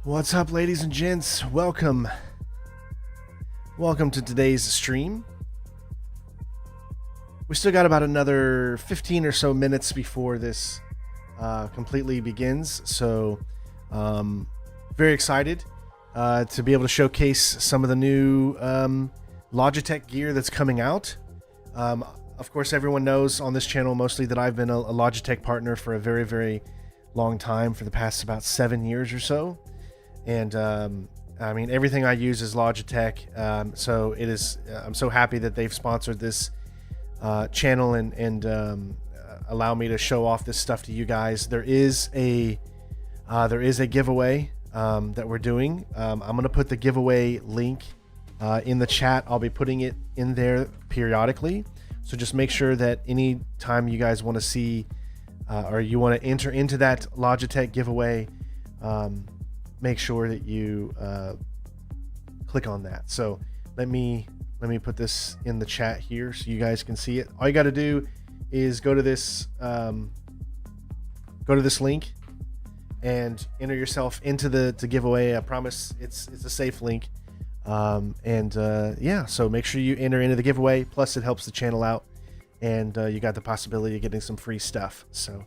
What's up, ladies and gents? Welcome to today's stream. We still got about another 15 or so minutes before this completely begins, so very excited to be able to showcase some of the new Logitech gear that's coming out. Of course, everyone knows on this channel mostly that I've been a Logitech partner for a very, very long time, for the past about 7 years or so. And I mean, everything I use is Logitech, so it is. I'm so happy that they've sponsored this channel and allow me to show off this stuff to you guys. There is a giveaway that we're doing. I'm gonna put the giveaway link in the chat. I'll be putting it in there periodically, so just make sure that any time you guys want to see or you want to enter into that Logitech giveaway, make sure that you click on that. So let me put this in the chat here so you guys can see it. All you got to do is go to this link and enter yourself into the giveaway. I promise it's a safe link. Yeah, so make sure you enter into the giveaway. Plus, it helps the channel out, and you got the possibility of getting some free stuff. So.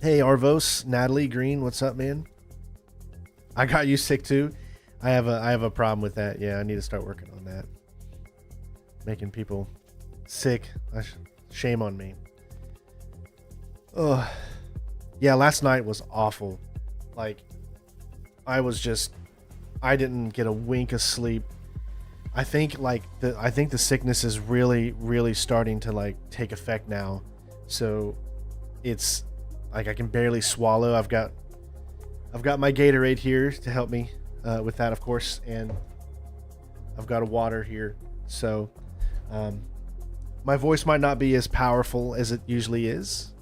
Hey Arvos, Natalie Green, what's up, man? I got you sick too. I have a problem with that. Yeah, I need to start working on that. Making people sick. Shame on me. Oh, yeah. Last night was awful. Like, I didn't get a wink of sleep. I think the sickness is really starting to like take effect now. So it's like I can barely swallow. I've got my Gatorade here to help me with that, of course, and I've got a water here. So my voice might not be as powerful as it usually is.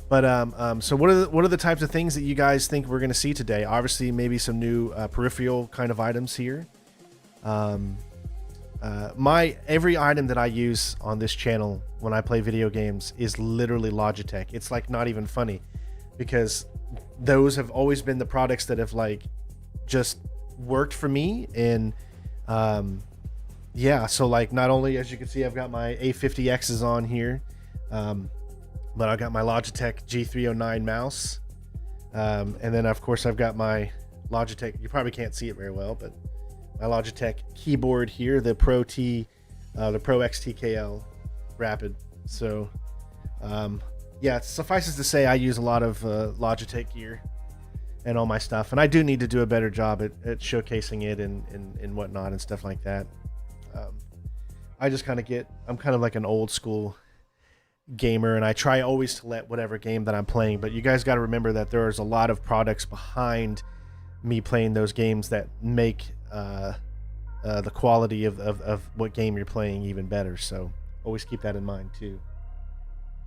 But so what are the types of things that you guys think we're going to see today? Obviously, maybe some new peripheral kind of items here. Every item that I use on this channel when I play video games is literally Logitech. It's like not even funny, because those have always been the products that have like just worked for me. And yeah, so like not only, as you can see, I've got my A50Xs on here, but I've got my Logitech G309 mouse, and then of course I've got my Logitech, you probably can't see it very well, but my Logitech keyboard here, the Pro XTKL Rapid. So yeah, suffices to say I use a lot of Logitech gear and all my stuff, and I do need to do a better job at showcasing it and whatnot and stuff like that. I just kind of I'm kind of like an old school gamer, and I try always to let whatever game that I'm playing, but you guys got to remember that there's a lot of products behind me playing those games that make the quality of what game you're playing even better. So always keep that in mind too.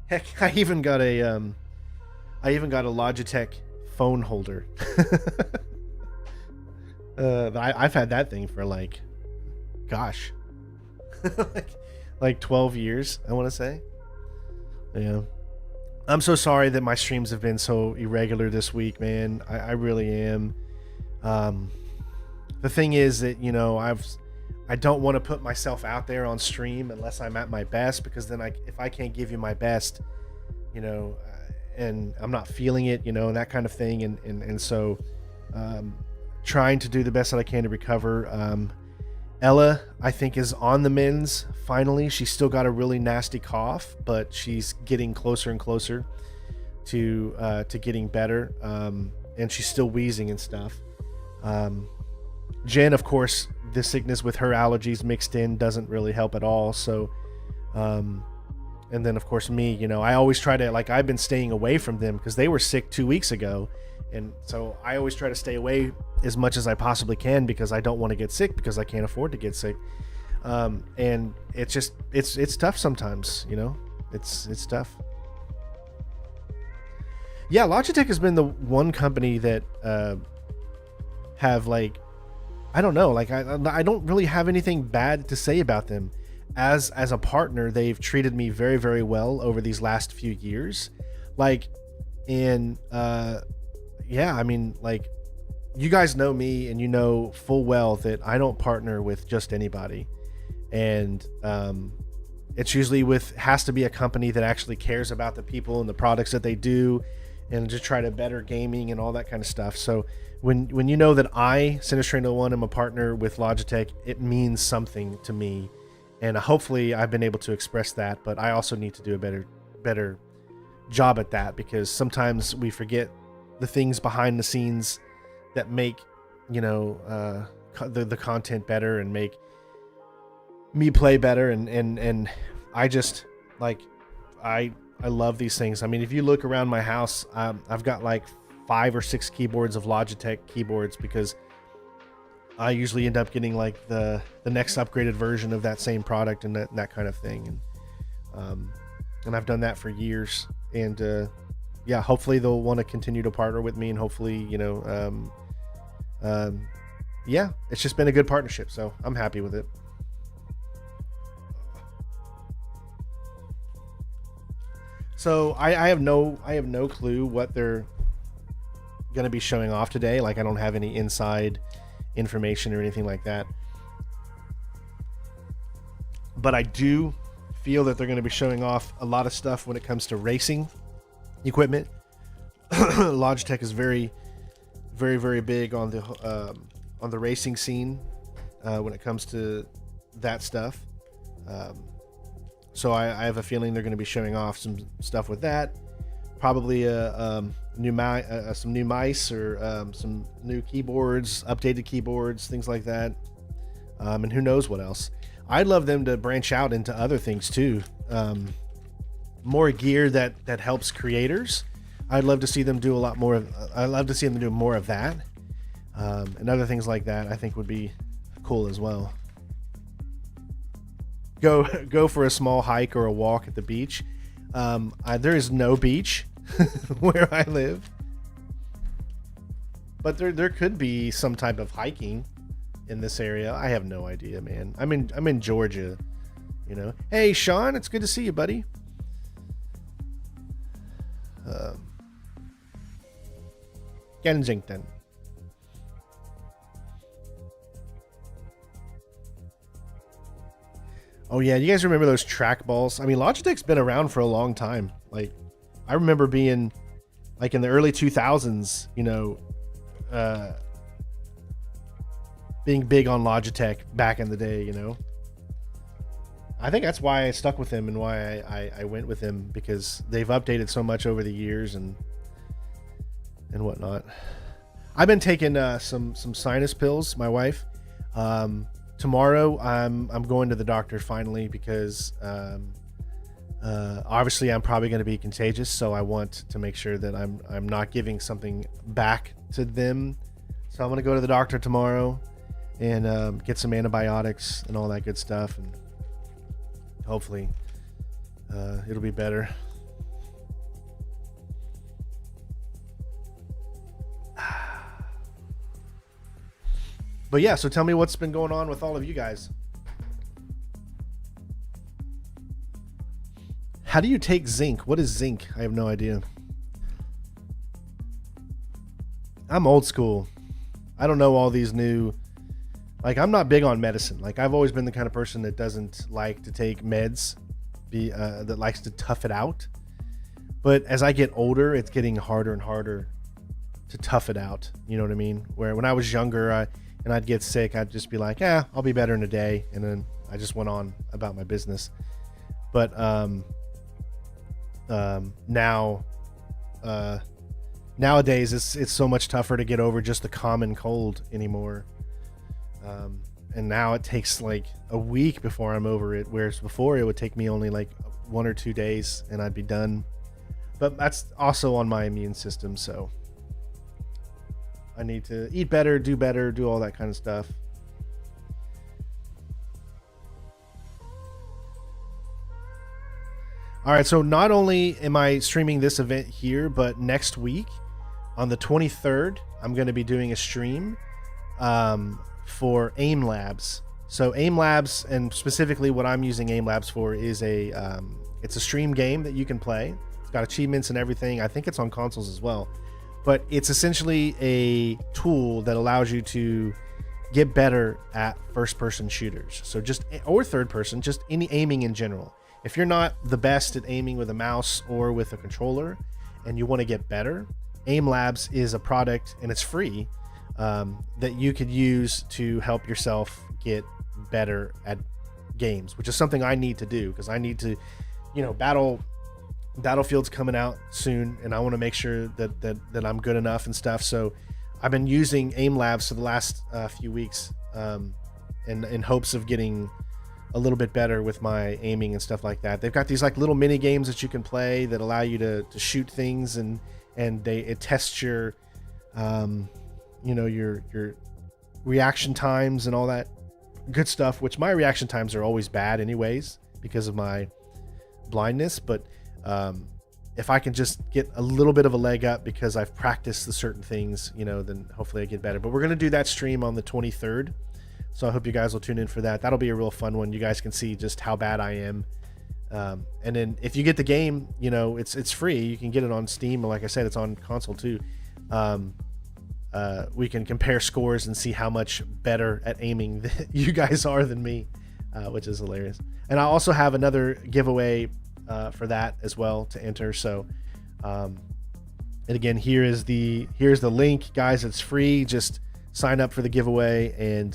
Heck, I even got a Logitech phone holder. I've had that thing for like, gosh, like 12 years, I want to say. Yeah, I'm so sorry that my streams have been so irregular this week, man. I really am. The thing is that, you know, I don't want to put myself out there on stream unless I'm at my best, because then if I can't give you my best, you know, and I'm not feeling it, you know, and that kind of thing, and so trying to do the best that I can to recover. Ella, I think, is on the mends finally. She's still got a really nasty cough, but she's getting closer and closer to getting better, and she's still wheezing and stuff. Jen, of course, the sickness with her allergies mixed in doesn't really help at all. So, and then of course me, you know, I always try to, like, I've been staying away from them because they were sick 2 weeks ago. And so I always try to stay away as much as I possibly can because I don't want to get sick, because I can't afford to get sick. And it's just, it's tough sometimes, you know, it's tough. Yeah. Logitech has been the one company that, have, like, I don't know, like I don't really have anything bad to say about them. as a partner, they've treated me very, very well over these last few years. Like, and yeah, I mean, like, you guys know me, and you know full well that I don't partner with just anybody. And it's usually has to be a company that actually cares about the people and the products that they do, and to try to better gaming and all that kind of stuff. So when you know that I, Sinistrain01, am a partner with Logitech, it means something to me, and hopefully I've been able to express that. But I also need to do a better job at that, because sometimes we forget the things behind the scenes that make, you know, the content better and make me play better. And I just, like, I love these things. I mean, if you look around my house, I've got like 5 or 6 keyboards of Logitech keyboards, because I usually end up getting like the next upgraded version of that same product and that kind of thing. And I've done that for years. And yeah, hopefully they'll want to continue to partner with me, and hopefully, you know, yeah, it's just been a good partnership, so I'm happy with it. So I have no clue what they're going to be showing off today. Like, I don't have any inside information or anything like that. But I do feel that they're going to be showing off a lot of stuff when it comes to racing equipment. Logitech is very, very, very big on the racing scene when it comes to that stuff. So I have a feeling they're going to be showing off some stuff with that. Probably some new mice, or some new keyboards, updated keyboards, things like that. And who knows what else. I'd love them to branch out into other things too. More gear that helps creators. I'd love to see them do a lot more. I'd love to see them do more of that. And other things like that, I think, would be cool as well. Go for a small hike or a walk at the beach. There is no beach where I live, but there could be some type of hiking in this area. I have no idea, man. I'm in Georgia, you know. Hey, Sean, it's good to see you, buddy. Kensington. Oh yeah, you guys remember those track balls? I mean, Logitech's been around for a long time. Like, I remember being like in the early 2000s, you know, being big on Logitech back in the day, you know. I think that's why I stuck with them and why I went with them, because they've updated so much over the years and whatnot. I've been taking some sinus pills, my wife. Tomorrow I'm going to the doctor finally, because obviously I'm probably going to be contagious, so I want to make sure that I'm not giving something back to them. So I'm going to go to the doctor tomorrow and get some antibiotics and all that good stuff, and hopefully it'll be better. But yeah, so tell me what's been going on with all of you guys. How do you take zinc? What is zinc? I have no idea. I'm old school. I don't know all these new... Like, I'm not big on medicine. Like, I've always been the kind of person that doesn't like to take meds, that likes to tough it out. But as I get older, it's getting harder and harder to tough it out. You know what I mean? Where when I was younger, and I'd get sick, I'd just be like, I'll be better in a day. And then I just went on about my business. But now, nowadays, it's so much tougher to get over just the common cold anymore. And now it takes like a week before I'm over it, whereas before it would take me only like 1 or 2 days and I'd be done. But that's also on my immune system, so I need to eat better, do all that kind of stuff. All right, so not only am I streaming this event here, but next week on the 23rd, I'm going to be doing a stream for AIM Labs. So Aim Labs, and specifically what I'm using Aim Labs for, is it's a stream game that you can play. It's got achievements and everything. I think it's on consoles as well, but it's essentially a tool that allows you to get better at first-person shooters. So or third-person, just any aiming in general. If you're not the best at aiming with a mouse or with a controller, and you want to get better, Aim Labs is a product, and it's free, that you could use to help yourself get better at games, which is something I need to do, because I need to, Battlefield's coming out soon, and I want to make sure that I'm good enough and stuff. So I've been using Aim Labs for the last few weeks, in hopes of getting a little bit better with my aiming and stuff like that. They've got these like little mini games that you can play that allow you to shoot things, and it tests your your reaction times and all that good stuff, which my reaction times are always bad anyways because of my blindness. But if I can just get a little bit of a leg up because I've practiced the certain things, then hopefully I get better. But we're going to do that stream on the 23rd. So I hope you guys will tune in for that. That'll be a real fun one. You guys can see just how bad I am. And then if you get the game, it's free. You can get it on Steam. Like I said, it's on console too. We can compare scores and see how much better at aiming you guys are than me, which is hilarious. And I also have another giveaway for that as well to enter. So, and again, here's the link, guys. It's free. Just sign up for the giveaway, and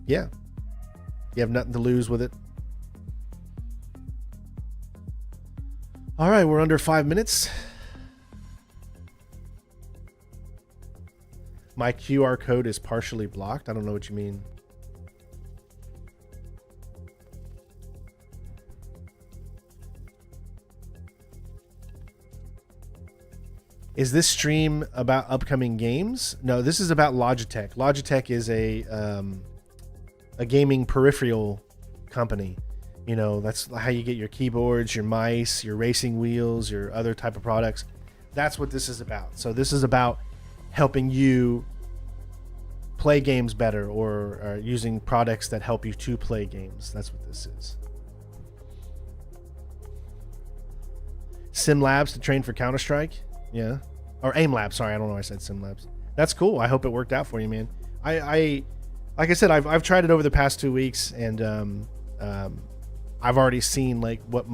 yeah, you have nothing to lose with it. All right, we're under 5 minutes. My QR code is partially blocked. I don't know what you mean. Is this stream about upcoming games? No, this is about Logitech. Logitech is a gaming peripheral company. That's how you get your keyboards, your mice, your racing wheels, your other type of products. That's what this is about. So this is about helping you play games better, or using products that help you to play games. That's what this is. Sim Labs to train for Counter-Strike. Yeah. Or Aim Labs. Sorry, I don't know why I said Sim Labs. That's cool. I hope it worked out for you, man. I like I said, I've tried it over the past 2 weeks, and I've already seen like what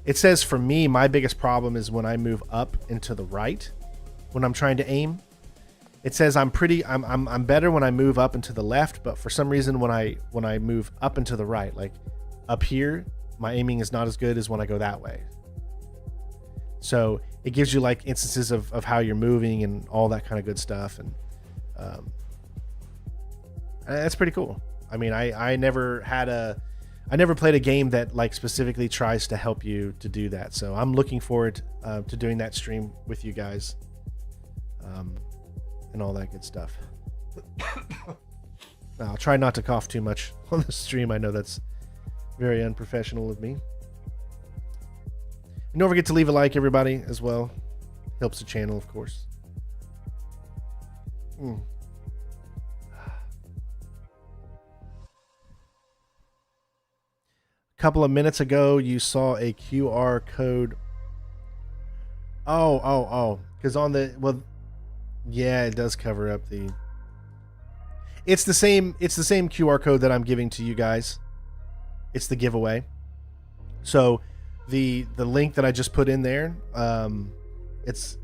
it says for me, my biggest problem is when I move up and to the right when I'm trying to aim. It says I'm better when I move up and to the left, but for some reason when I move up and to the right, like up here, my aiming is not as good as when I go that way. So it gives you like instances of how you're moving and all that kind of good stuff, and that's pretty cool. I mean, I never played a game that like specifically tries to help you to do that. So I'm looking forward to doing that stream with you guys, and all that good stuff. I'll try not to cough too much on the stream. I know that's very unprofessional of me. And don't forget to leave a like, everybody, as well. Helps the channel, of course. A couple of minutes ago, you saw a QR code. Oh. Because yeah, it does cover up the... It's the same QR code that I'm giving to you guys. It's the giveaway. So the link that I just put in there, it's...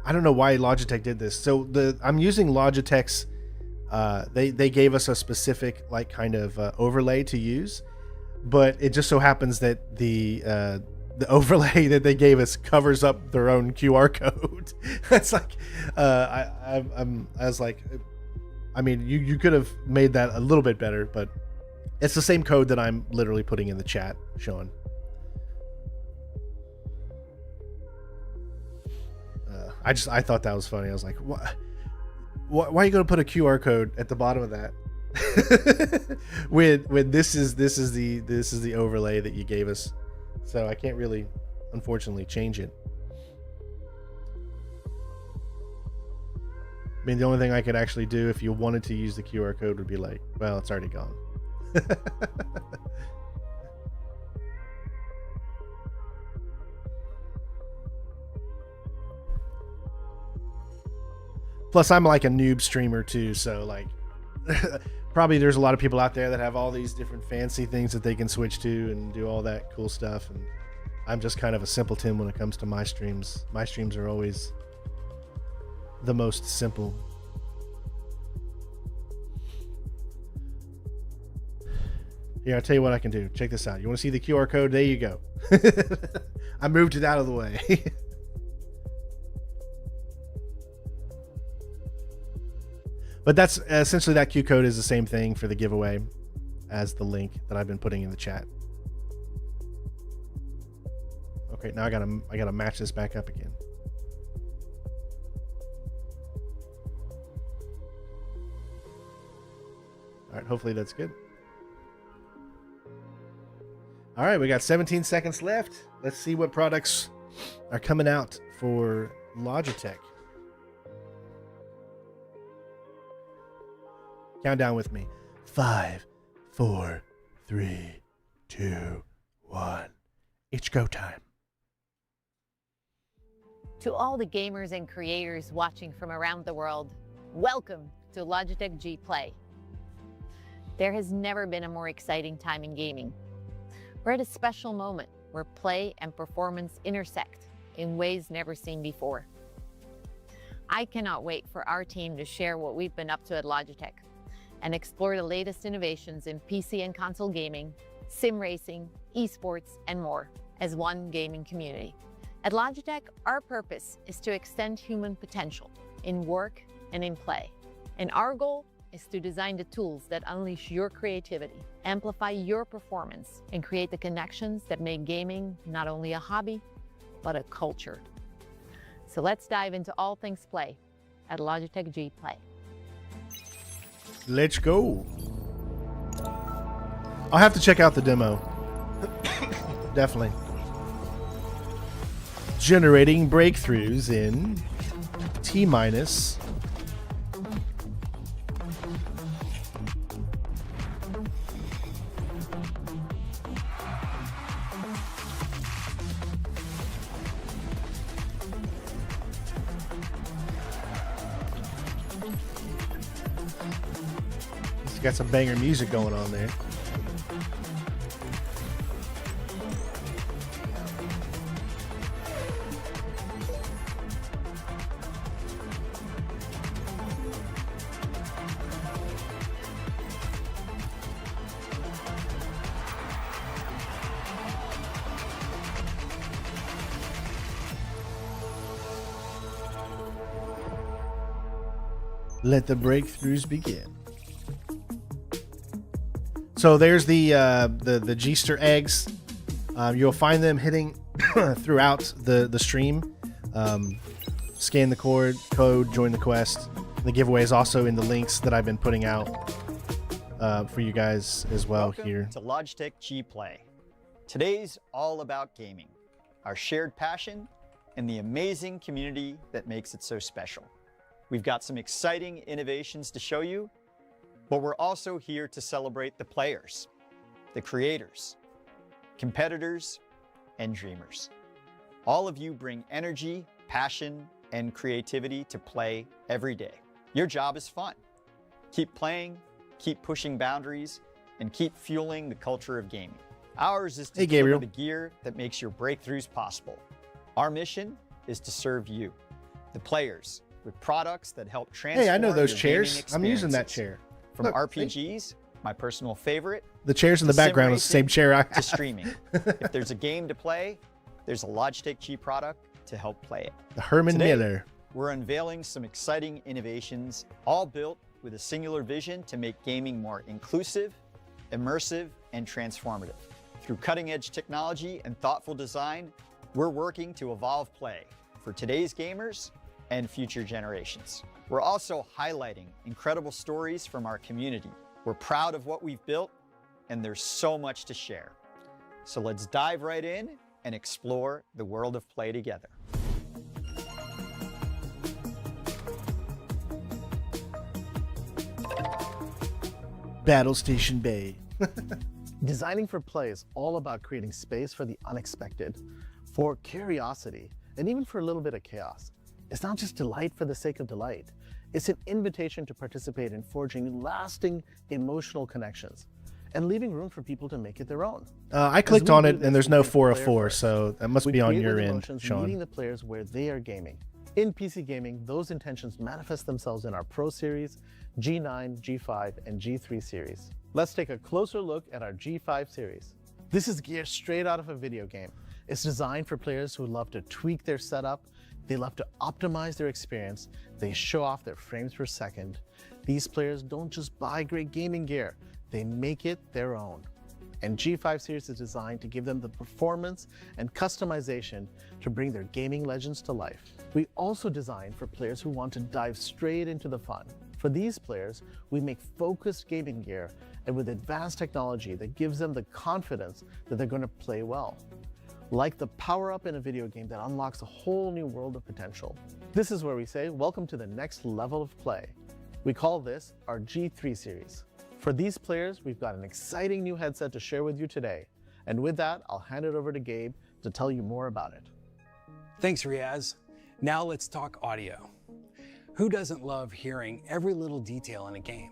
I don't know why Logitech did this. So I'm using Logitech's... They gave us a specific like kind of overlay to use. But it just so happens that the overlay that they gave us covers up their own QR code. It's like, I was like, I mean, you could have made that a little bit better, but it's the same code that I'm literally putting in the chat, Sean. I thought that was funny. I was like, why are you going to put a QR code at the bottom of that? when this is the overlay that you gave us, so I can't really, unfortunately, change it. I mean, the only thing I could actually do if you wanted to use the QR code would be like, well, it's already gone. Plus, I'm like a noob streamer too, so like probably there's a lot of people out there that have all these different fancy things that they can switch to and do all that cool stuff, and I'm just kind of a simpleton when it comes to my streams. My streams are always the most simple. Here, I'll tell you what I can do. Check this out. You want to see the QR code? There you go. I moved it out of the way. But that's essentially, that Q code is the same thing for the giveaway as the link that I've been putting in the chat. Okay, now I gotta match this back up again. All right, hopefully that's good. All right, we got 17 seconds left. Let's see what products are coming out for Logitech. Count down with me. 5, 4, 3, 2, 1. It's go time. To all the gamers and creators watching from around the world, welcome to Logitech G Play. There has never been a more exciting time in gaming. We're at a special moment where play and performance intersect in ways never seen before. I cannot wait for our team to share what we've been up to at Logitech and explore the latest innovations in PC and console gaming, sim racing, esports, and more as one gaming community. At Logitech, our purpose is to extend human potential in work and in play. And our goal is to design the tools that unleash your creativity, amplify your performance, and create the connections that make gaming not only a hobby, but a culture. So let's dive into all things play at Logitech G Play. Let's go. I'll have to check out the demo. Definitely. Generating breakthroughs in T-minus. He's got some banger music going on there. Let the breakthroughs begin. So there's the G-ster eggs. You'll find them hitting throughout the stream. Scan the code, join the quest. The giveaway is also in the links that I've been putting out for you guys as well. Welcome here to Logitech G Play. Today's all about gaming, our shared passion, and the amazing community that makes it so special. We've got some exciting innovations to show you, but we're also here to celebrate the players, the creators, competitors, and dreamers. All of you bring energy, passion, and creativity to play every day. Your job is fun. Keep playing, keep pushing boundaries, and keep fueling the culture of gaming. Ours is to deliver the gear that makes your breakthroughs possible. Our mission is to serve you, the players, with products that help transform. Hey, I know those your chairs. I'm using that chair. From Look, RPGs, see? My personal favorite. The chairs in the background is the same chair I have. To streaming. If there's a game to play, there's a Logitech G product to help play it. The Herman Today, Miller. We're unveiling some exciting innovations, all built with a singular vision to make gaming more inclusive, immersive, and transformative. Through cutting-edge technology and thoughtful design, we're working to evolve play for today's gamers and future generations. We're also highlighting incredible stories from our community. We're proud of what we've built, and there's so much to share. So let's dive right in and explore the world of play together. Battle Station Bay. Designing for play is all about creating space for the unexpected, for curiosity, and even for a little bit of chaos. It's not just delight for the sake of delight. It's an invitation to participate in forging lasting emotional connections and leaving room for people to make it their own. I clicked on it and there's no we make 4 of player 4, first. so that must We be on create your with end, emotions, Sean. meeting the players where they are gaming. In PC gaming, those intentions manifest themselves in our Pro Series, G9, G5, and G3 series. Let's take a closer look at our G5 series. This is gear straight out of a video game. It's designed for players who love to tweak their setup, they love to optimize their experience, they show off their frames per second. These players don't just buy great gaming gear, they make it their own. And G5 series is designed to give them the performance and customization to bring their gaming legends to life. We also designed for players who want to dive straight into the fun. For these players, we make focused gaming gear and with advanced technology that gives them the confidence that they're going to play well. Like the power-up in a video game that unlocks a whole new world of potential. This is where we say, welcome to the next level of play. We call this our G3 series. For these players, we've got an exciting new headset to share with you today. And with that, I'll hand it over to Gabe to tell you more about it. Thanks, Riaz. Now let's talk audio. Who doesn't love hearing every little detail in a game?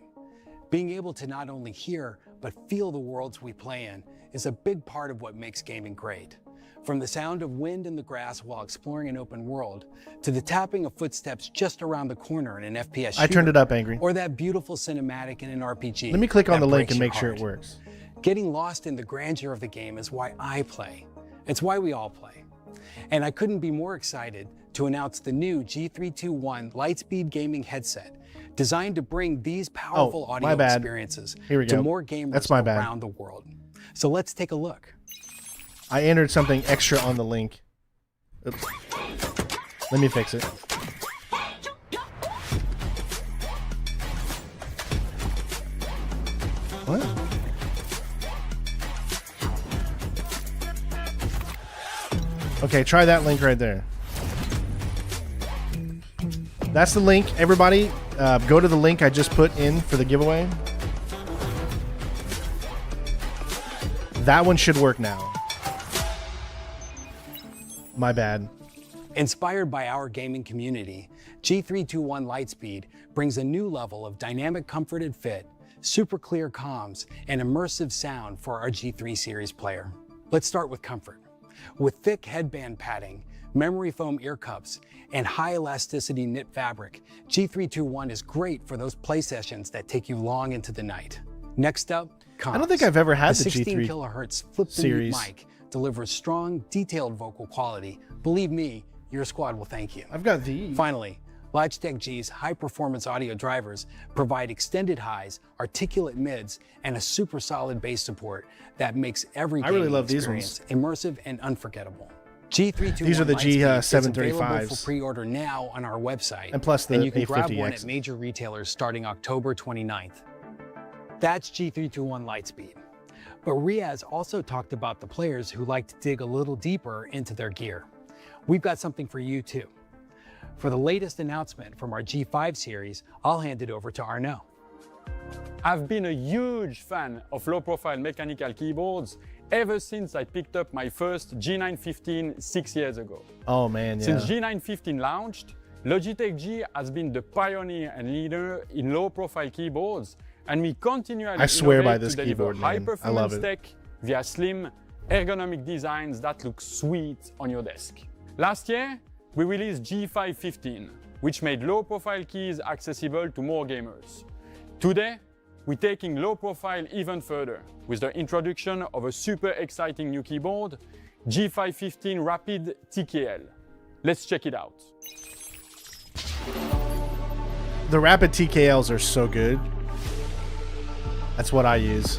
Being able to not only hear, but feel the worlds we play in is a big part of what makes gaming great. From the sound of wind in the grass while exploring an open world, to the tapping of footsteps just around the corner in an FPS shooter, I turned it up, Angry. or that beautiful cinematic in an RPG. Let me click on that the link breaks and your make sure heart. it works. Getting lost in the grandeur of the game is why I play. It's why we all play. And I couldn't be more excited to announce the new G321 Lightspeed gaming headset, designed to bring these powerful my audio bad. experiences Here we to go. more gamers That's my bad. around the world. So let's take a look. I entered something extra on the link. Oops. Let me fix it. What? Okay, try that link right there. That's the link. Everybody, go to the link I just put in for the giveaway. That one should work now. My bad. Inspired by our gaming community, G321 Lightspeed brings a new level of dynamic comfort and fit, super clear comms, and immersive sound for our G3 series player. Let's start with comfort. With thick headband padding, memory foam ear cups, and high elasticity knit fabric, G321 is great for those play sessions that take you long into the night. Next up, comms. I don't think I've ever had the 16 G3 kilohertz flip to series. mute mic delivers strong, detailed vocal quality. Believe me, your squad will thank you. I've got these. Finally, Logitech G's high-performance audio drivers provide extended highs, articulate mids, and a super solid bass support that makes every I really gaming love these experience immersive and unforgettable. G321 These are the Lightspeed is available G735s. for pre-order now on our website, And plus the and you can grab one A50X. at major retailers starting October 29th. That's G321 Lightspeed. But Riaz also talked about the players who like to dig a little deeper into their gear. We've got something for you too. For the latest announcement from our G5 series, I'll hand it over to Arnaud. I've been a huge fan of low-profile mechanical keyboards ever since I picked up my first G915 6 years ago. Oh man, yeah. Since G915 launched, Logitech G has been the pioneer and leader in low-profile keyboards, and we continually I swear by innovate this to deliver keyboard, man. I love high-performance it. tech via slim, ergonomic designs that look sweet on your desk. Last year, we released G515, which made low-profile keys accessible to more gamers. Today, we're taking low profile even further with the introduction of a super exciting new keyboard, G515 Rapid TKL. Let's check it out. The Rapid TKLs are so good. That's what I use.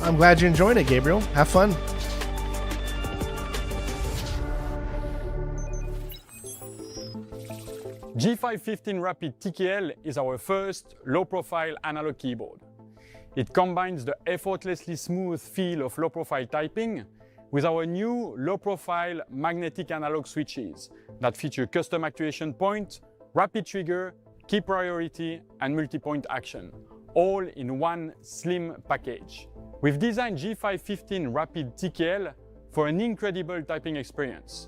I'm glad you're enjoying it, Gabriel. Have fun. G515 Rapid TKL is our first low-profile analog keyboard. It combines the effortlessly smooth feel of low-profile typing with our new low-profile magnetic analog switches that feature custom actuation point, rapid trigger, key priority, and multi-point action, all in one slim package. We've designed G515 Rapid TKL for an incredible typing experience,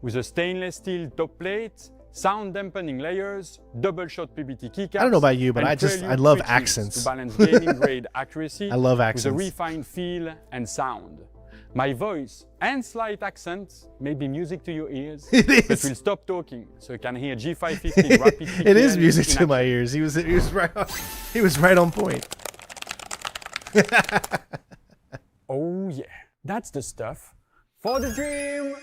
with a stainless steel top plate, sound dampening layers, double shot PBT keycaps. I don't know about you, but I love switches accents. To balance gaming grade accuracy I love accents. with a refined feel and sound. My voice and slight accent may be music to your ears, It but is. we'll stop talking so you can hear G515 Rapid TKL. It is music in to my action. ears. He was right on point. Oh yeah, that's the stuff for the dream.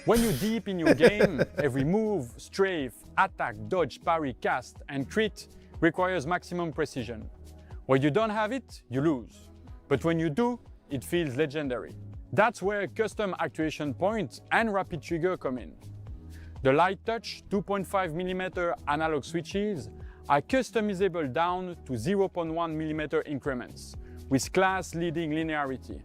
When you're deep in your game, every move, strafe, attack, dodge, parry, cast, and crit requires maximum precision. When you don't have it, you lose. But when you do, it feels legendary. That's where custom actuation point and rapid trigger come in. The light touch 2.5mm analog switches are customizable down to 0.1mm increments with class-leading linearity.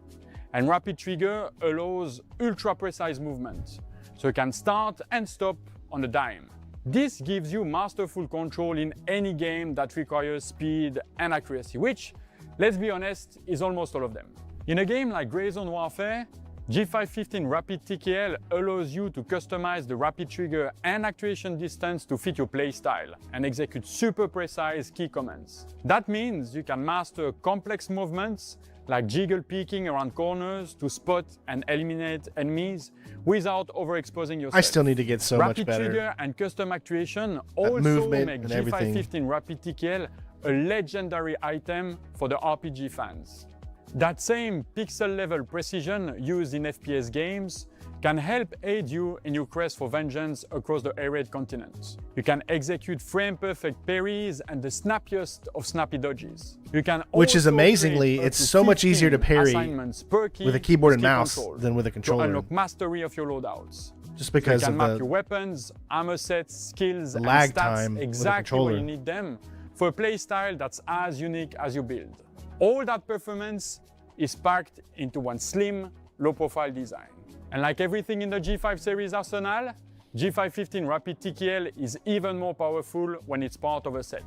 And rapid trigger allows ultra-precise movement, so you can start and stop on a dime. This gives you masterful control in any game that requires speed and accuracy, which, let's be honest, is almost all of them. In a game like Gray Zone Warfare, G515 Rapid TKL allows you to customize the rapid trigger and actuation distance to fit your playstyle and execute super precise key commands. That means you can master complex movements like jiggle peeking around corners to spot and eliminate enemies without overexposing yourself. I still need to get so much Rapid better. trigger and custom actuation also movement make and everything. G515 Rapid TKL a legendary item for the RPG fans. That same pixel-level precision used in FPS games can help aid you in your quest for vengeance across the arid continent. You can execute frame-perfect parries and the snappiest of snappy dodges. You can Which is also amazingly, create up it's to so much easier to 15 parry assignments per key with a keyboard and key mouse control than with a to controller. unlock mastery of your loadouts. Just So because you can of map the your weapons, armor sets, skills, the and lag stats time with a exactly where controller. you need them for a playstyle that's as unique as your build. All that performance is packed into one slim, low-profile design. And like everything in the G5 series arsenal, G515 Rapid TKL is even more powerful when it's part of a set.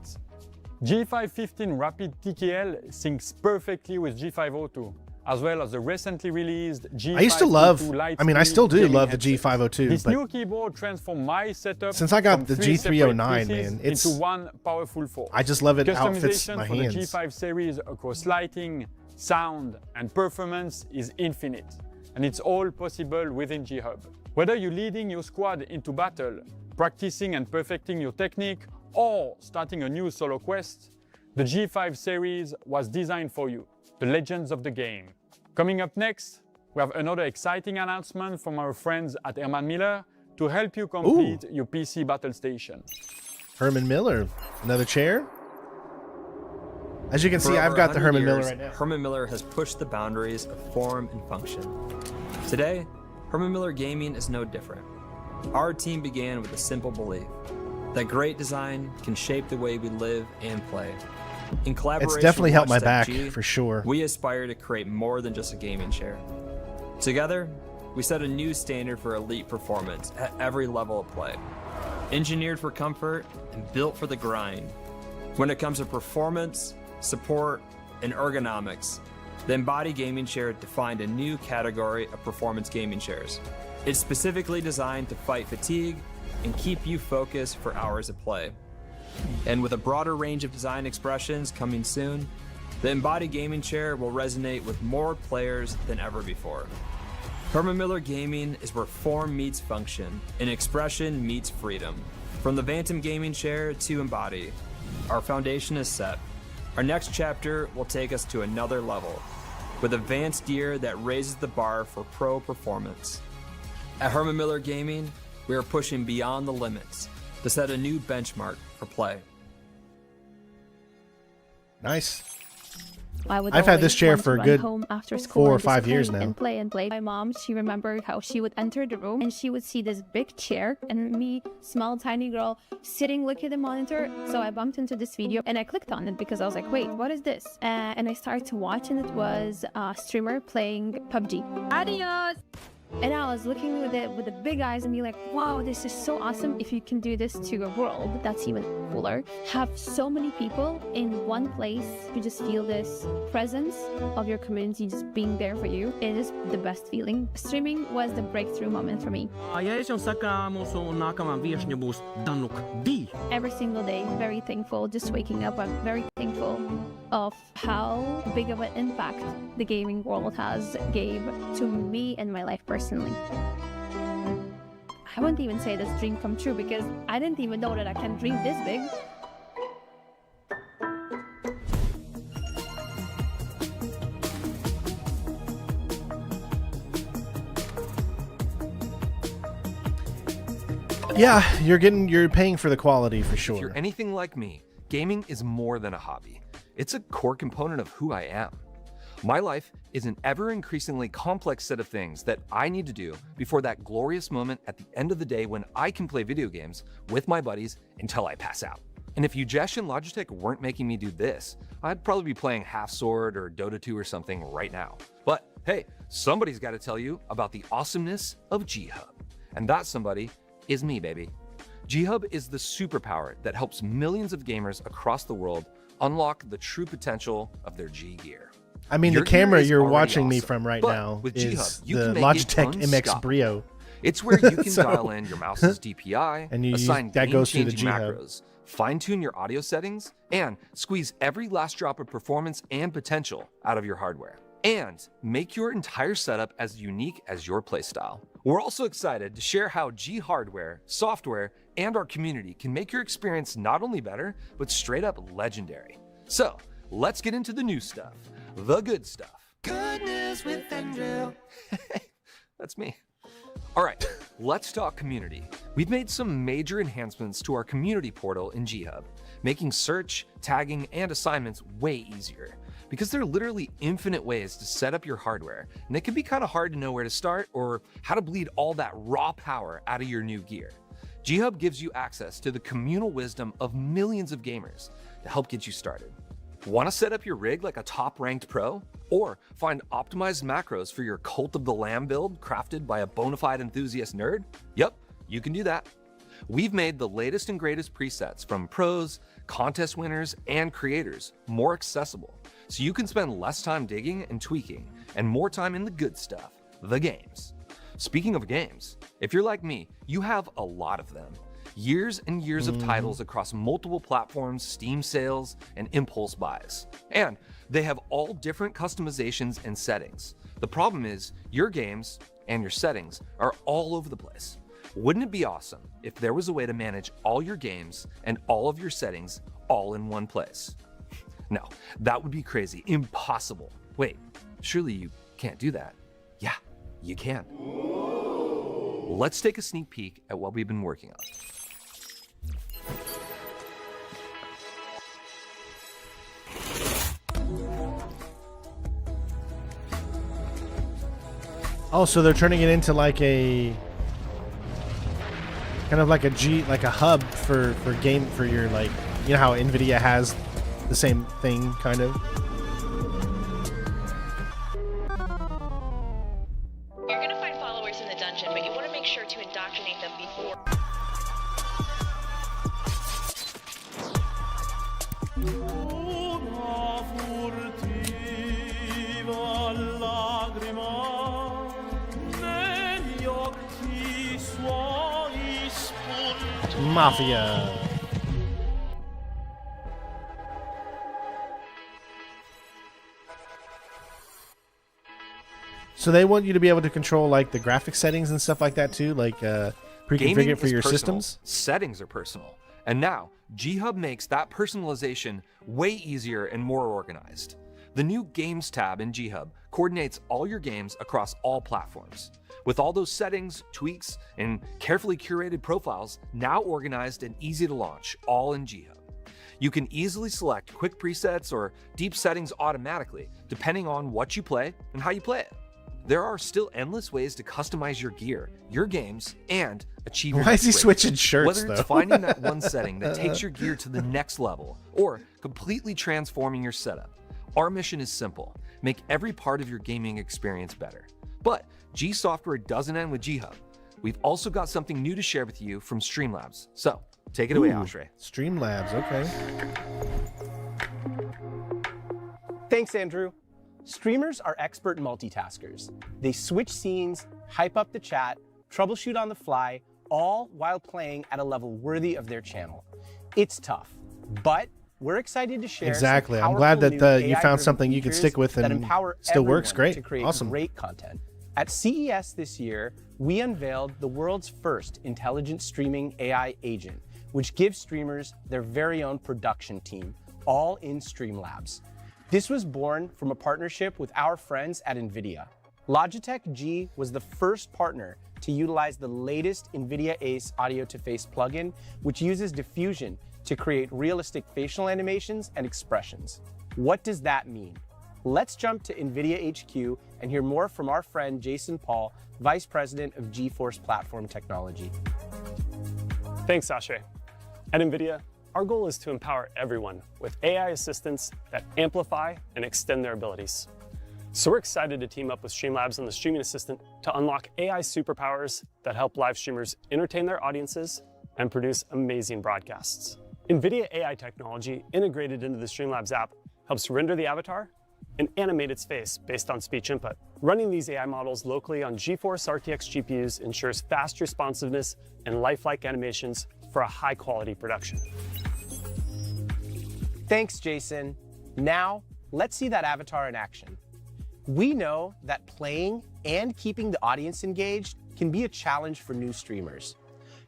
G515 Rapid TKL syncs perfectly with G502, as well as the recently released G522 I used to love, Lightspeed I mean, I still do gaming love the headset. G502, This but new keyboard transformed my setup since I got from the 3 separate G309, pieces man, it's, into one powerful force. I just love it how it fits Customization my for hands. the G5 series across lighting, sound, and performance is infinite, and it's all possible within G-Hub. Whether you're leading your squad into battle, practicing and perfecting your technique, or starting a new solo quest, the G5 series was designed for you, the legends of the game. Coming up next, we have another exciting announcement from our friends at Herman Miller to help you complete your PC battle station. Herman Miller, another chair. As you can see, For I've over got the 100 Herman Miller years, right now. Herman Miller has pushed the boundaries of form and function. Today, Herman Miller Gaming is no different. Our team began with a simple belief that great design can shape the way we live and play. In collaboration It's definitely with helped my Logitech back, G, for sure. we aspire to create more than just a gaming chair. Together, we set a new standard for elite performance at every level of play. Engineered for comfort and built for the grind. When it comes to performance, support, and ergonomics, the Embody Gaming Chair defined a new category of performance gaming chairs. It's specifically designed to fight fatigue and keep you focused for hours of play. And with a broader range of design expressions coming soon, the Embody Gaming Chair will resonate with more players than ever before. Herman Miller Gaming is where form meets function and expression meets freedom. From the Bantam Gaming Chair to Embody, our foundation is set. Our next chapter will take us to another level, with advanced gear that raises the bar for pro performance. At Herman Miller Gaming, we are pushing beyond the limits to set a new benchmark for play. Nice. I've had this chair for a good home after school 4 or and just 5 years now. and play. My mom, she remembered how she would enter the room and she would see this big chair and me, small tiny girl, sitting looking at the monitor. So I bumped into this video and I clicked on it because I was like, wait, what is this? And I started to watch, and it was a streamer playing PUBG. Adios! And I was looking with the big eyes and be like, wow, this is so awesome. If you can do this to a world, that's even cooler. Have so many people in one place, you just feel this presence of your community just being there for you. It is the best feeling. Streaming was the breakthrough moment for me. Every single day, very thankful. Just waking up, I'm very thankful of how big of an impact the gaming world has gave to me and my life personally. I wouldn't even say this dream come true because I didn't even know that I can dream this big. Yeah, you're paying for the quality for If sure. you're anything like me, gaming is more than a hobby. It's a core component of who I am. My life is an ever-increasingly complex set of things that I need to do before that glorious moment at the end of the day when I can play video games with my buddies until I pass out. And if Ujesh and Logitech weren't making me do this, I'd probably be playing Half Sword or Dota 2 or something right now. But hey, somebody's got to tell you about the awesomeness of G-Hub. And that somebody is me, baby. G-Hub is the superpower that helps millions of gamers across the world unlock the true potential of their G gear. I mean, Your the camera gear is you're already watching me awesome, from right but now with is G-Hub, you the can make it Logitech MX unstoppable. Brio. It's where you can So- dial in your mouse's DPI, And you use- assign that goes through the game-changing G-Hub. macros, fine-tune your audio settings, and squeeze every last drop of performance and potential out of your hardware. And make your entire setup as unique as your playstyle. We're also excited to share how G hardware, software, and our community can make your experience not only better, but straight up legendary. So, let's get into the new stuff, the good stuff. Good news with Andrew. That's me. All right, let's talk community. We've made some major enhancements to our community portal in G-Hub, making search, tagging, and assignments way easier. Because there are literally infinite ways to set up your hardware, and it can be kind of hard to know where to start or how to bleed all that raw power out of your new gear. G-Hub gives you access to the communal wisdom of millions of gamers to help get you started. Want to set up your rig like a top-ranked pro? Or find optimized macros for your Cult of the Lamb build crafted by a bona fide enthusiast nerd? Yep, you can do that. We've made the latest and greatest presets from pros, contest winners, and creators more accessible, so you can spend less time digging and tweaking and more time in the good stuff, the games. Speaking of games, if you're like me, you have a lot of them. Years and years of titles across multiple platforms, Steam sales, and impulse buys. And they have all different customizations and settings. The problem is, your games and your settings are all over the place. Wouldn't it be awesome if there was a way to manage all your games and all of your settings all in one place? No, that would be crazy, impossible. Wait, surely you can't do that. Yeah, you can. Let's take a sneak peek at what we've been working on. Oh, so they're turning it into like a kind of like like a hub for game for your, like, you know how Nvidia has the same thing kind of. You're gonna find followers in the dungeon, but you want to make sure to indoctrinate them before. Mafia. So they want you to be able to control like the graphic settings and stuff like that too, like pre-configure Gaming it for is your personal. systems. Settings are personal. And now, G-Hub makes that personalization way easier and more organized. The new Games tab in G-Hub coordinates all your games across all platforms. With all those settings, tweaks, and carefully curated profiles now organized and easy to launch, all in G-Hub. You can easily select quick presets or deep settings automatically, depending on what you play and how you play it. There are still endless ways to customize your gear, your games, and achieve your Why is he next breakthrough. switching shirts, Whether it's though? finding that one setting that takes your gear to the next level, or completely transforming your setup, our mission is simple: make every part of your gaming experience better. But G Software doesn't end with G Hub. We've also got something new to share with you from Streamlabs. So take it away, Ashray. Streamlabs, okay. Thanks, Andrew. Streamers are expert multitaskers. They switch scenes, hype up the chat, troubleshoot on the fly, all while playing at a level worthy of their channel. It's tough, but we're excited to share. Exactly. Some I'm glad powerful that new you found AI-driven something you can features stick with that and empower still works. everyone Great. to create Awesome. great content. At CES this year, we unveiled the world's first intelligent streaming AI agent, which gives streamers their very own production team, all in Streamlabs. This was born from a partnership with our friends at NVIDIA. Logitech G was the first partner to utilize the latest NVIDIA Ace audio-to-face plugin, which uses diffusion to create realistic facial animations and expressions. What does that mean? Let's jump to NVIDIA HQ and hear more from our friend Jason Paul, Vice President of GeForce Platform Technology. Thanks, Ashay. At NVIDIA, our goal is to empower everyone with AI assistants that amplify and extend their abilities. So we're excited to team up with Streamlabs and the Streaming Assistant to unlock AI superpowers that help live streamers entertain their audiences and produce amazing broadcasts. NVIDIA AI technology integrated into the Streamlabs app helps render the avatar and animate its face based on speech input. Running these AI models locally on GeForce RTX GPUs ensures fast responsiveness and lifelike animations for a high-quality production. Thanks, Jason. Now, let's see that avatar in action. We know that playing and keeping the audience engaged can be a challenge for new streamers.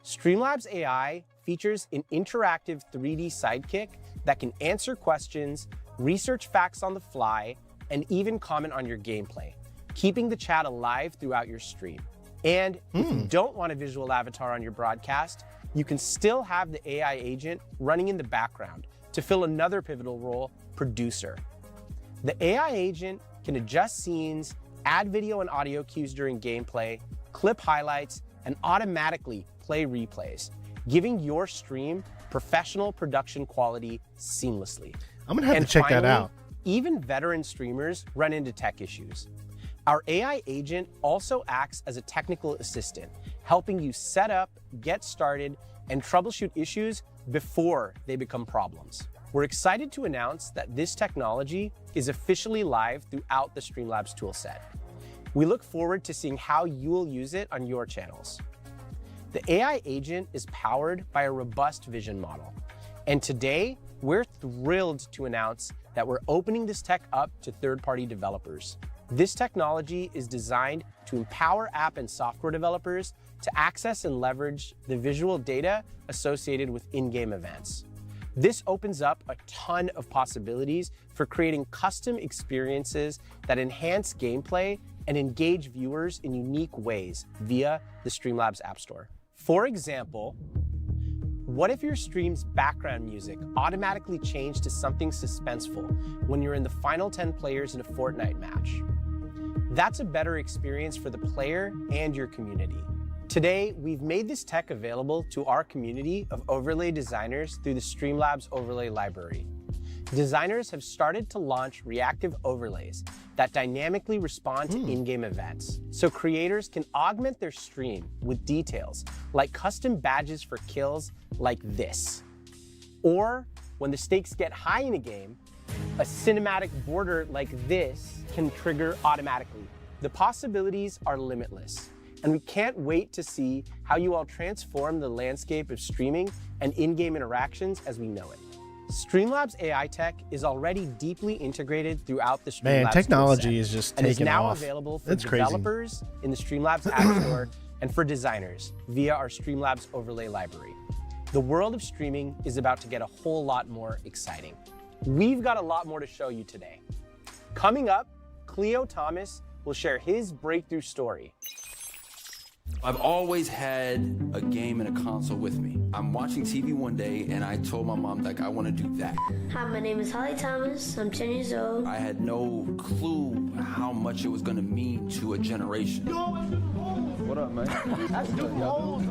Streamlabs AI features an interactive 3D sidekick that can answer questions, research facts on the fly, and even comment on your gameplay, keeping the chat alive throughout your stream. And if you don't want a visual avatar on your broadcast, you can still have the AI agent running in the background to fill another pivotal role, producer. The AI agent can adjust scenes, add video and audio cues during gameplay, clip highlights, and automatically play replays, giving your stream professional production quality seamlessly. I'm gonna have And to check that finally, out. Even veteran streamers run into tech issues. Our AI agent also acts as a technical assistant, helping you set up, get started, and troubleshoot issues before they become problems. We're excited to announce that this technology is officially live throughout the Streamlabs toolset. We look forward to seeing how you will use it on your channels. The AI agent is powered by a robust vision model. And today, we're thrilled to announce that we're opening this tech up to third-party developers. This technology is designed to empower app and software developers to access and leverage the visual data associated with in-game events. This opens up a ton of possibilities for creating custom experiences that enhance gameplay and engage viewers in unique ways via the Streamlabs App Store. For example, what if your stream's background music automatically changed to something suspenseful when you're in the final 10 players in a Fortnite match? That's a better experience for the player and your community. Today, we've made this tech available to our community of overlay designers through the Streamlabs Overlay Library. Designers have started to launch reactive overlays that dynamically respond to in-game events, so creators can augment their stream with details like custom badges for kills like this. Or when the stakes get high in a game, a cinematic border like this can trigger automatically. The possibilities are limitless, and we can't wait to see how you all transform the landscape of streaming and in-game interactions as we know it. Streamlabs AI tech is already deeply integrated throughout the Streamlabs Man, technology toolset, is just and is taking now off. available for That's crazy. developers in the Streamlabs App Store and for designers via our Streamlabs Overlay Library. The world of streaming is about to get a whole lot more exciting. We've got a lot more to show you today. Coming up, Cleo Thomas will share his breakthrough story. I've always had a game and a console with me. I'm watching TV one day and I told my mom, like, I want to do that. Hi, my name is Holly Thomas. I'm 10 years old. I had no clue how much it was going to mean to a generation. What up, man?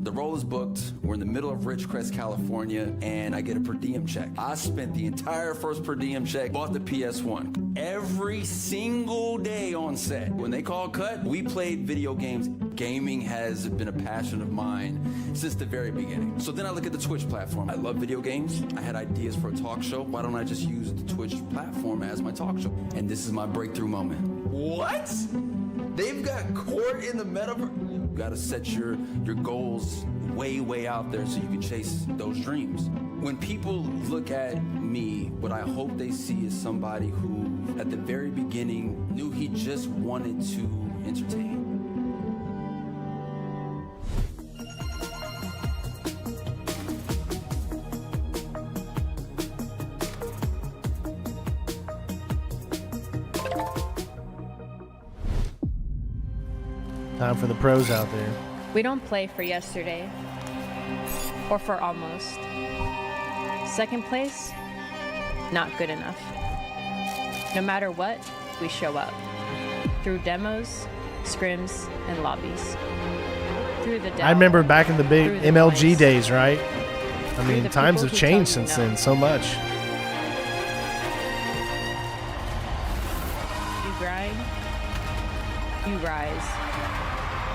The role is booked. We're in the middle of Ridgecrest, California, and I get a per diem check. I spent the entire first per diem check, bought the PS1. Every single day on set. When they call cut, we played video games. Gaming has been a passion of mine since the very beginning. So then I look at the Twitch platform. I love video games. I had ideas for a talk show. Why don't I just use the Twitch platform as my talk show? And this is my breakthrough moment. What? They've got court in the metaverse? You gotta set your goals way out there so you can chase those dreams. When people look at me, what I hope they see is somebody who, at the very beginning, knew he just wanted to entertain. Time for the pros out there. We don't play for yesterday or for almost. Second place, not good enough. No matter what, we show up. Through demos, scrims, and lobbies. Through the I remember back in the big MLG days, right? I mean, the times people have who changed tell you since no. then so much. You grind, you rise,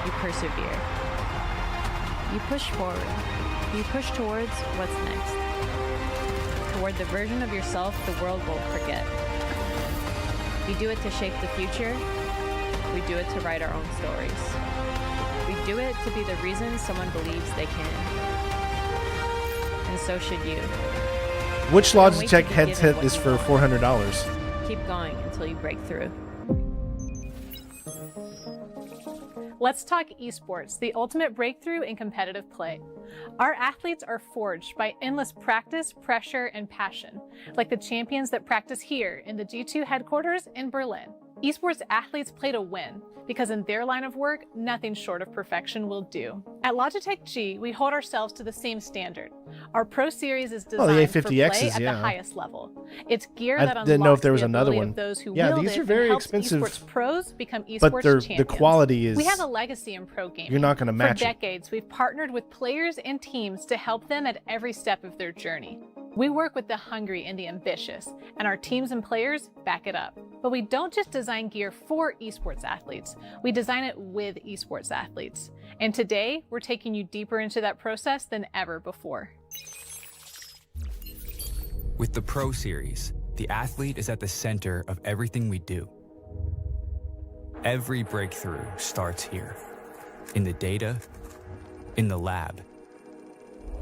you persevere. You push forward. You push towards what's next. Toward the version of yourself the world won't forget. We do it to shape the future. We do it to write our own stories. We do it to be the reason someone believes they can. And so should you. Which Don't wait to Logitech be headset given is what for you want. $400? Keep going until you break through. Let's talk esports, the ultimate breakthrough in competitive play. Our athletes are forged by endless practice, pressure, and passion, like the champions that practice here in the G2 headquarters in Berlin. Esports athletes play to win, because in their line of work, nothing short of perfection will do. At Logitech G, we hold ourselves to the same standard. Our Pro Series is designed for play A50Xs, at yeah. the highest level. It's gear I that didn't know if unlocks there was the another ability one. of those who Yeah, wield these it are very and helps expensive, esports pros become esports but the champions. quality is- We have a legacy in pro gaming. You're not gonna match For it. decades, we've partnered with players and teams to help them at every step of their journey. We work with the hungry and the ambitious, and our teams and players back it up. But we don't just design gear for esports athletes, we design it with esports athletes. And today, we're taking you deeper into that process than ever before. With the Pro Series, the athlete is at the center of everything we do. Every breakthrough starts here, in the data, in the lab,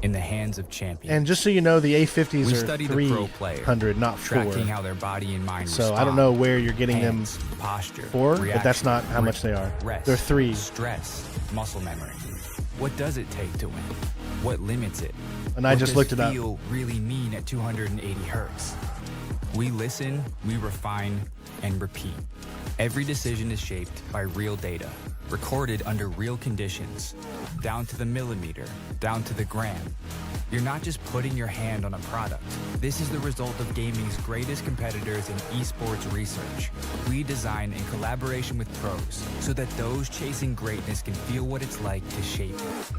in the hands of champions. And just so you know, the A50s We are study the pro player, 300, not 4. tracking how their body and mind So respond. I don't know where you're getting Hands, them posture, for, but that's reaction, not how much they are. rest, They're 3. stress, muscle memory. What does it take to win? What limits it? And I What just does looked it up. feel really mean at 280 hertz? We listen, we refine, and repeat. Every decision is shaped by real data, recorded under real conditions, down to the millimeter, down to the gram. You're not just putting your hand on a product. This is the result of gaming's greatest competitors in esports research. We design in collaboration with pros so that those chasing greatness can feel what it's like to shape it.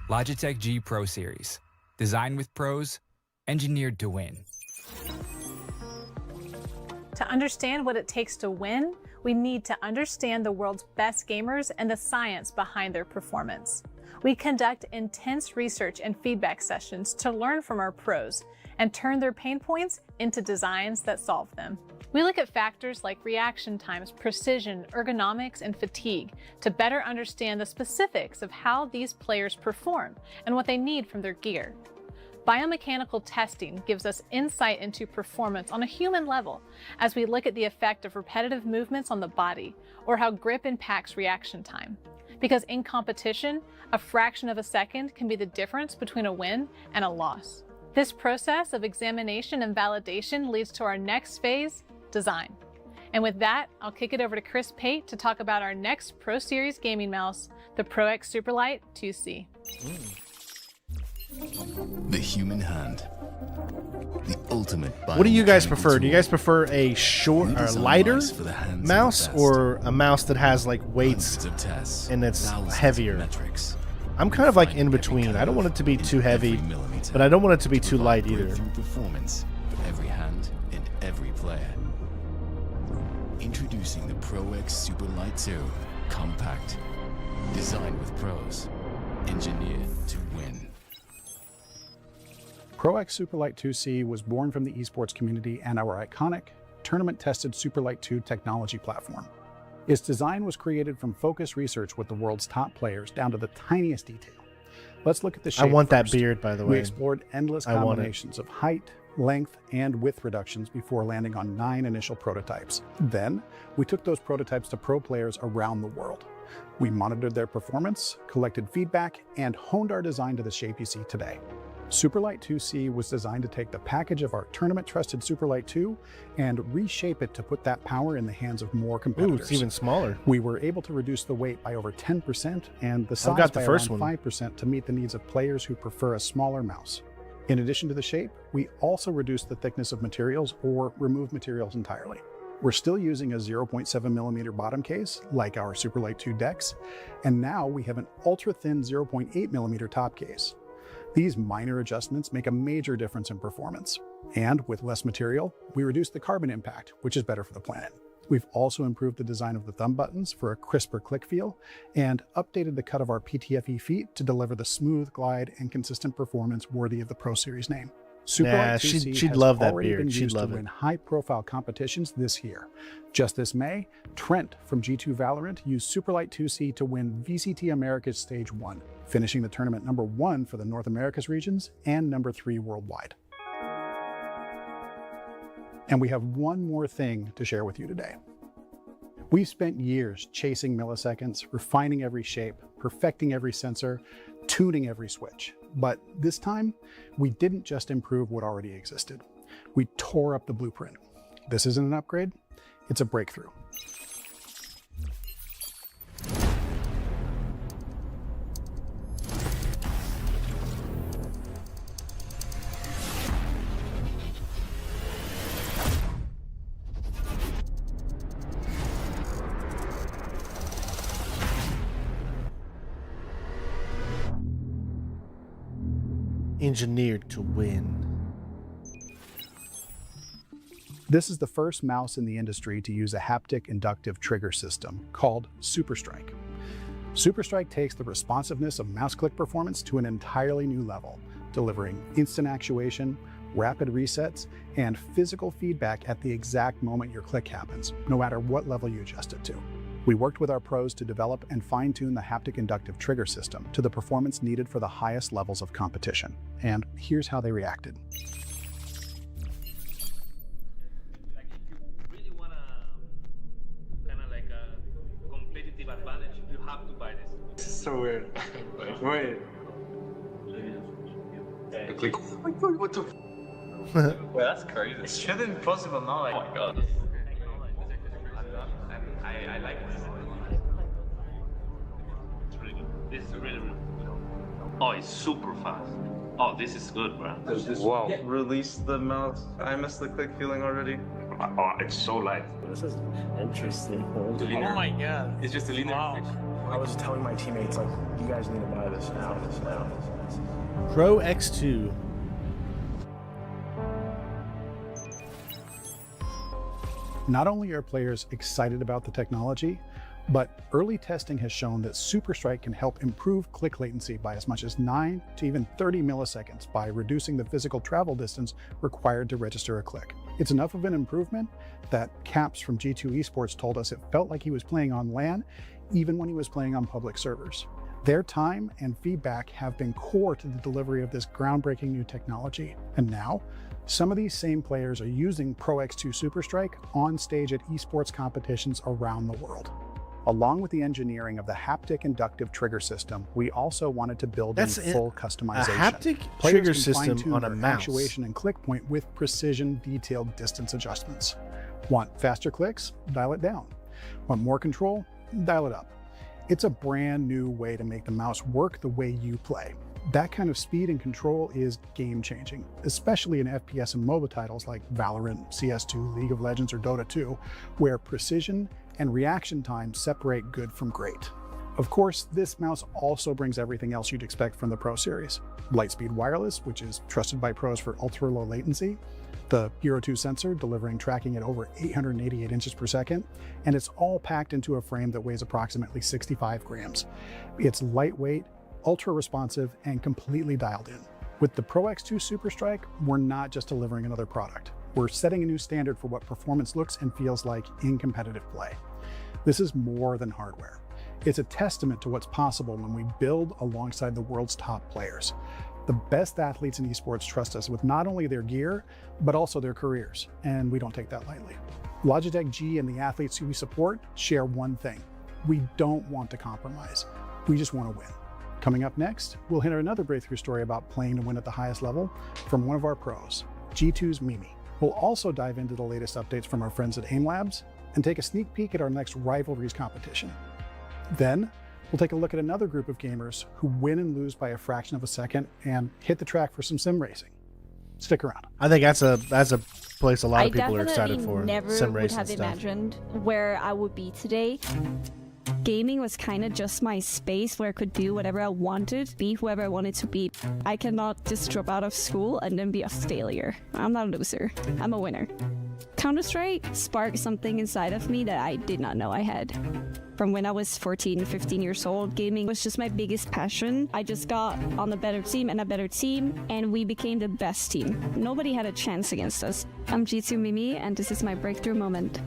Logitech G Pro Series. Designed with pros, engineered to win. To understand what it takes to win, we need to understand the world's best gamers and the science behind their performance. We conduct intense research and feedback sessions to learn from our pros and turn their pain points into designs that solve them. We look at factors like reaction times, precision, ergonomics, and fatigue to better understand the specifics of how these players perform and what they need from their gear. Biomechanical testing gives us insight into performance on a human level as we look at the effect of repetitive movements on the body or how grip impacts reaction time. Because in competition, a fraction of a second can be the difference between a win and a loss. This process of examination and validation leads to our next phase, design. And with that, I'll kick it over to Chris Pate to talk about our next Pro Series gaming mouse, the Pro X Superlight 2C. The human hand. The ultimate. What do you guys prefer? Do you guys prefer a short or lighter mouse or a mouse that has like weights and it's heavier? I'm kind of like in between. I don't want it to be too heavy, but I don't want it to be too light either. Performance for every hand and every player. Introducing the Pro X Superlight 2, compact, designed with pros, engineered to win. Pro X Superlight 2C was born from the esports community and our iconic, tournament-tested Superlight 2 technology platform. Its design was created from focused research with the world's top players down to the tiniest detail. Let's look at the shape I want first. that beard, by the way. We explored endless combinations of height, length, and width reductions before landing on 9 initial prototypes. Then, we took those prototypes to pro players around the world. We monitored their performance, collected feedback, and honed our design to the shape you see today. Superlight 2C was designed to take the package of our tournament-trusted Superlight 2 and reshape it to put that power in the hands of more competitors. Ooh, it's even smaller. We were able to reduce the weight by over 10% and the size by around 5% to meet the needs of players who prefer a smaller mouse. In addition to the shape, we also reduced the thickness of materials or removed materials entirely. We're still using a 0.7mm bottom case, like our Superlight 2 decks, and now we have an ultra-thin 0.8mm top case. These minor adjustments make a major difference in performance. And with less material, we reduce the carbon impact, which is better for the planet. We've also improved the design of the thumb buttons for a crisper click feel and updated the cut of our PTFE feet to deliver the smooth glide and consistent performance worthy of the Pro Series name. Superlight 2C she'd has love that already beard. been She'd used love to it. win high-profile competitions this year. Just this May, Trent from G2 Valorant used Superlight 2C to win VCT Americas Stage 1, finishing the tournament number 1 for the North Americas regions and number 3 worldwide. And we have one more thing to share with you today. We've spent years chasing milliseconds, refining every shape, perfecting every sensor, tuning every switch. But this time, we didn't just improve what already existed. We tore up the blueprint. This isn't an upgrade, it's a breakthrough. Engineered to win. This is the first mouse in the industry to use a haptic inductive trigger system called SuperStrike. SuperStrike takes the responsiveness of mouse click performance to an entirely new level, delivering instant actuation, rapid resets, and physical feedback at the exact moment your click happens, no matter what level you adjust it to. We worked with our pros to develop and fine-tune the haptic inductive trigger system to the performance needed for the highest levels of competition. And here's how they reacted. Competitive advantage, you have to buy this. This is so weird. Wait. Click. Oh my god, what the well, that's crazy. It shouldn't be possible now. Like, oh my god. I like this. It's really good. This is really, really good. Oh, it's super fast. Oh, this is good, bro. Wow. Release the mouse. I miss the click feeling already. Oh, it's so light. This is interesting. Oh my god. It's just a linear. Wow. I was telling my teammates, like, you guys need to buy this now. Pro X2. Not only are players excited about the technology, but early testing has shown that SuperStrike can help improve click latency by as much as 9 to even 30 milliseconds by reducing the physical travel distance required to register a click. It's enough of an improvement that Caps from G2 Esports told us it felt like he was playing on LAN even when he was playing on public servers. Their time and feedback have been core to the delivery of this groundbreaking new technology. And now, some of these same players are using Pro X2 SuperStrike on stage at esports competitions around the world. Along with the engineering of the haptic inductive trigger system, we also wanted to build in full customization. A haptic Players trigger can system fine-tune on a their mouse. actuation and click point with precision, detailed distance adjustments. Want faster clicks? Dial it down. Want more control? Dial it up. It's a brand new way to make the mouse work the way you play. That kind of speed and control is game-changing, especially in FPS and MOBA titles like Valorant, CS2, League of Legends, or Dota 2, where precision and reaction time separate good from great. Of course, this mouse also brings everything else you'd expect from the Pro series. Lightspeed wireless, which is trusted by pros for ultra-low latency, the Hero 2 sensor delivering tracking at over 888 inches per second, and it's all packed into a frame that weighs approximately 65 grams. It's lightweight, ultra responsive, and completely dialed in. With the Pro X2 Super Strike, we're not just delivering another product. We're setting a new standard for what performance looks and feels like in competitive play. This is more than hardware. It's a testament to what's possible when we build alongside the world's top players. The best athletes in esports trust us with not only their gear, but also their careers, and we don't take that lightly. Logitech G and the athletes who we support share one thing. We don't want to compromise. We just want to win. Coming up next, we'll hear another breakthrough story about playing to win at the highest level from one of our pros, G2's Mimi. We'll also dive into the latest updates from our friends at AIM Labs and take a sneak peek at our next Rivalries competition. Then, we'll take a look at another group of gamers who win and lose by a fraction of a second and hit the track for some sim racing. Stick around. I think that's a place a lot of people are excited for. I never sim would racing have stuff. imagined where I would be today. Gaming was kind of just my space where I could do whatever I wanted, be whoever I wanted to be. I cannot just drop out of school and then be a failure. I'm not a loser. I'm a winner. Counter-Strike sparked something inside of me that I did not know I had. From when I was 14, 15 years old, gaming was just my biggest passion. I just got on a better team, and we became the best team. Nobody had a chance against us. I'm G2 Mimi, and this is my breakthrough moment.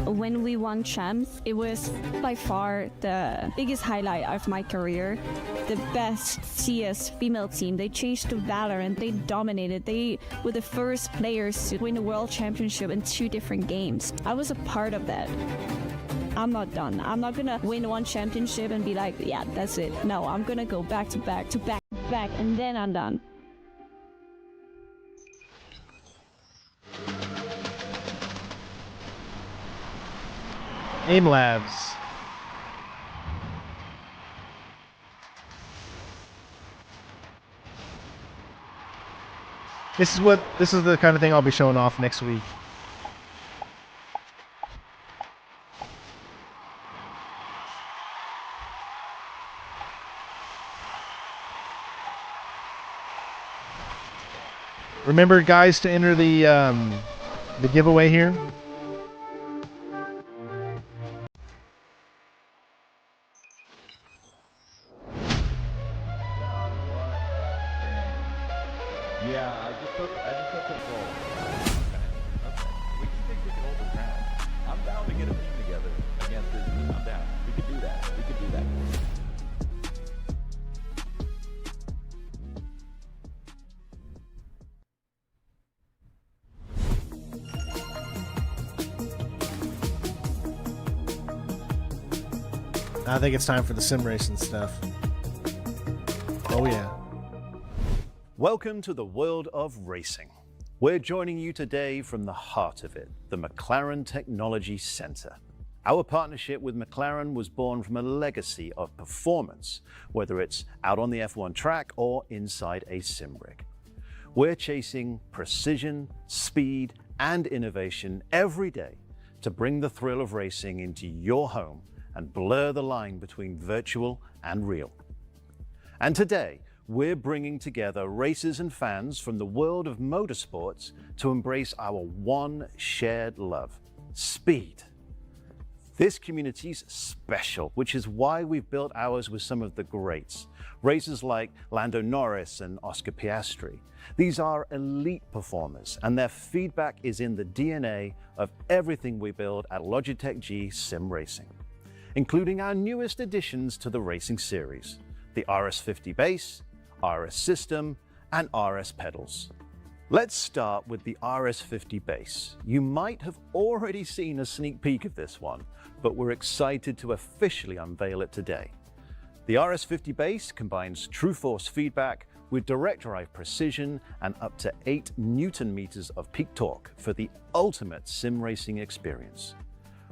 When we won champs, it was by far the biggest highlight of my career. The best CS female team. They changed to Valorant. They dominated. They were the first players to win the world championship in 2 different games. I was a part of that. I'm not done. I'm not gonna win one championship and be like, yeah, that's it. No, I'm gonna go back to back to back to back, and then I'm done. AIM Labs. This is the kind of thing I'll be showing off next week. Remember, guys, to enter the giveaway here. Yeah, I just took control. Okay. We think we can hold the ground. I'm down to get a team together against this team. I'm down. We can do that. We can do that. I think it's time for the sim racing stuff. Oh yeah. Welcome to the world of racing. We're joining you today from the heart of it, the McLaren Technology Center. Our partnership with McLaren was born from a legacy of performance, whether it's out on the F1 track or inside a sim rig. We're chasing precision, speed, and innovation every day to bring the thrill of racing into your home and blur the line between virtual and real. And today, we're bringing together racers and fans from the world of motorsports to embrace our one shared love, speed. This community's special, which is why we've built ours with some of the greats, racers like Lando Norris and Oscar Piastri. These are elite performers, and their feedback is in the DNA of everything we build at Logitech G Sim Racing, including our newest additions to the racing series, the RS50 base, RS system, and RS pedals. Let's start with the RS50 base. You might have already seen a sneak peek of this one, but we're excited to officially unveil it today. The RS50 base combines true force feedback with direct drive precision and up to 8 Newton meters of peak torque for the ultimate sim racing experience.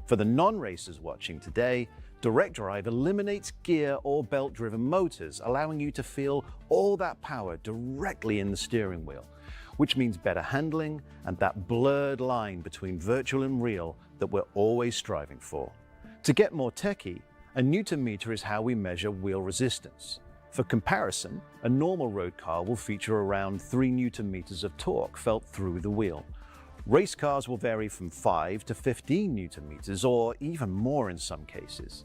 For the non-racers watching today, direct drive eliminates gear or belt-driven motors, allowing you to feel all that power directly in the steering wheel, which means better handling and that blurred line between virtual and real that we're always striving for. To get more techie, a Newton meter is how we measure wheel resistance. For comparison, a normal road car will feature around 3 Newton meters of torque felt through the wheel. Race cars will vary from 5 to 15 Newton meters, or even more in some cases.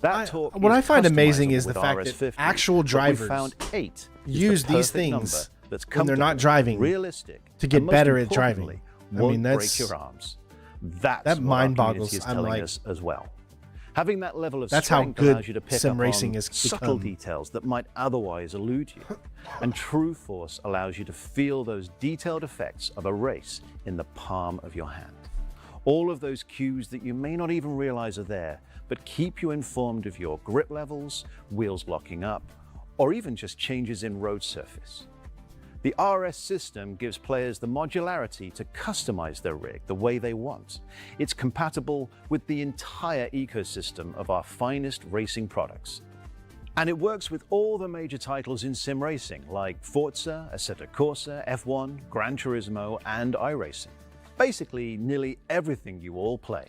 That torque what is I find amazing customizable is the with fact RS50, that actual but we drivers found 8 is use the these perfect number things that's when they're not comfortable, driving realistic, to get and most better at driving. importantly, I mean, won't that's break your arms. That's that what mind our community boggles. is I'm telling like, us as well. Having that level of that's how strength good allows you to pick sim up racing on has subtle become. details that might otherwise elude you. And True Force allows you to feel those detailed effects of a race in the palm of your hand. All of those cues that you may not even realize are there, but keep you informed of your grip levels, wheels locking up, or even just changes in road surface. The RS system gives players the modularity to customize their rig the way they want. It's compatible with the entire ecosystem of our finest racing products. And it works with all the major titles in sim racing, like Forza, Assetto Corsa, F1, Gran Turismo, and iRacing. Basically, nearly everything you all play.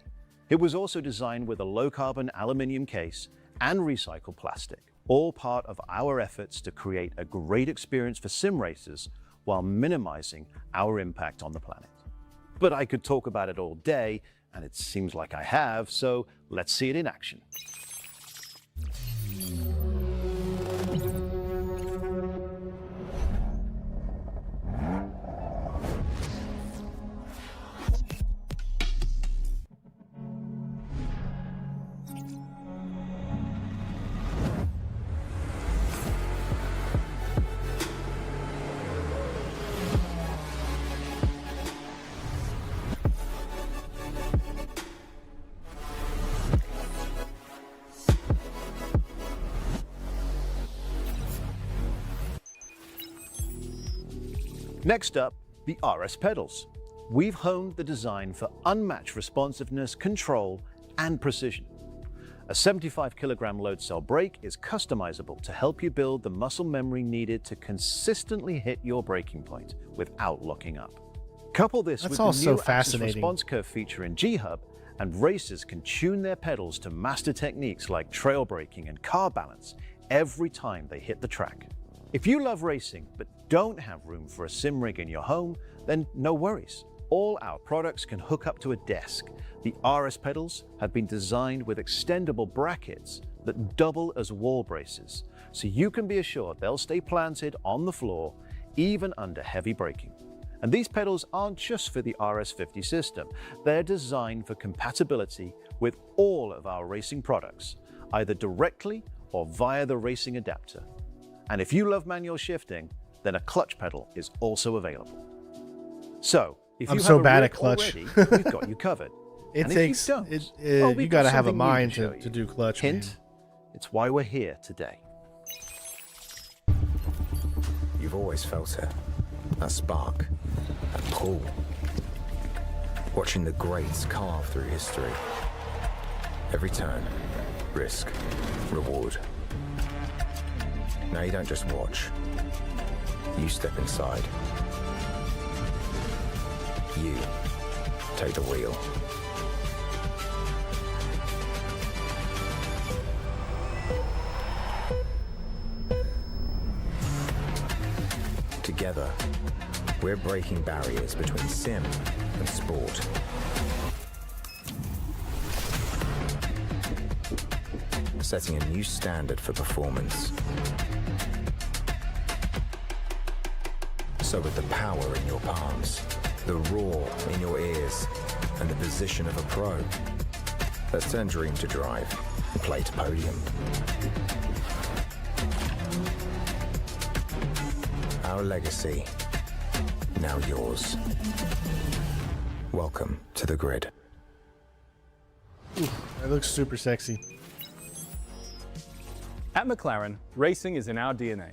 It was also designed with a low-carbon aluminium case and recycled plastic, all part of our efforts to create a great experience for sim racers while minimizing our impact on the planet. But I could talk about it all day, and it seems like I have, so let's see it in action. Next up, the RS pedals. We've honed the design for unmatched responsiveness, control, and precision. A 75 kilogram load cell brake is customizable to help you build the muscle memory needed to consistently hit your braking point without locking up. Couple this That's with all the so new Axis fascinating. response curve feature in G-Hub, and racers can tune their pedals to master techniques like trail braking and car balance every time they hit the track. If you love racing but don't have room for a sim rig in your home, then no worries. All our products can hook up to a desk. The RS pedals have been designed with extendable brackets that double as wall braces, so you can be assured they'll stay planted on the floor even under heavy braking. And these pedals aren't just for the RS50 system. They're designed for compatibility with all of our racing products, either directly or via the racing adapter. And if you love manual shifting, then a clutch pedal is also available. So, if I'm you so have a bad rig at clutch. already, we've got you covered. It And takes if you don't, it, well, we've you got to have a something new mind show to you. do clutch. Hint, man. it's why we're here today. You've always felt it. That spark, that pull. Watching the greats carve through history. Every turn, risk, reward. Now you don't just watch. You step inside. You take the wheel. Together, we're breaking barriers between sim and sport. Setting a new standard for performance. So with the power in your palms, the roar in your ears, and the position of a pro, let's turn dream to drive and play to podium. Our legacy, now yours. Welcome to the grid. Ooh, that looks super sexy. At McLaren, racing is in our DNA.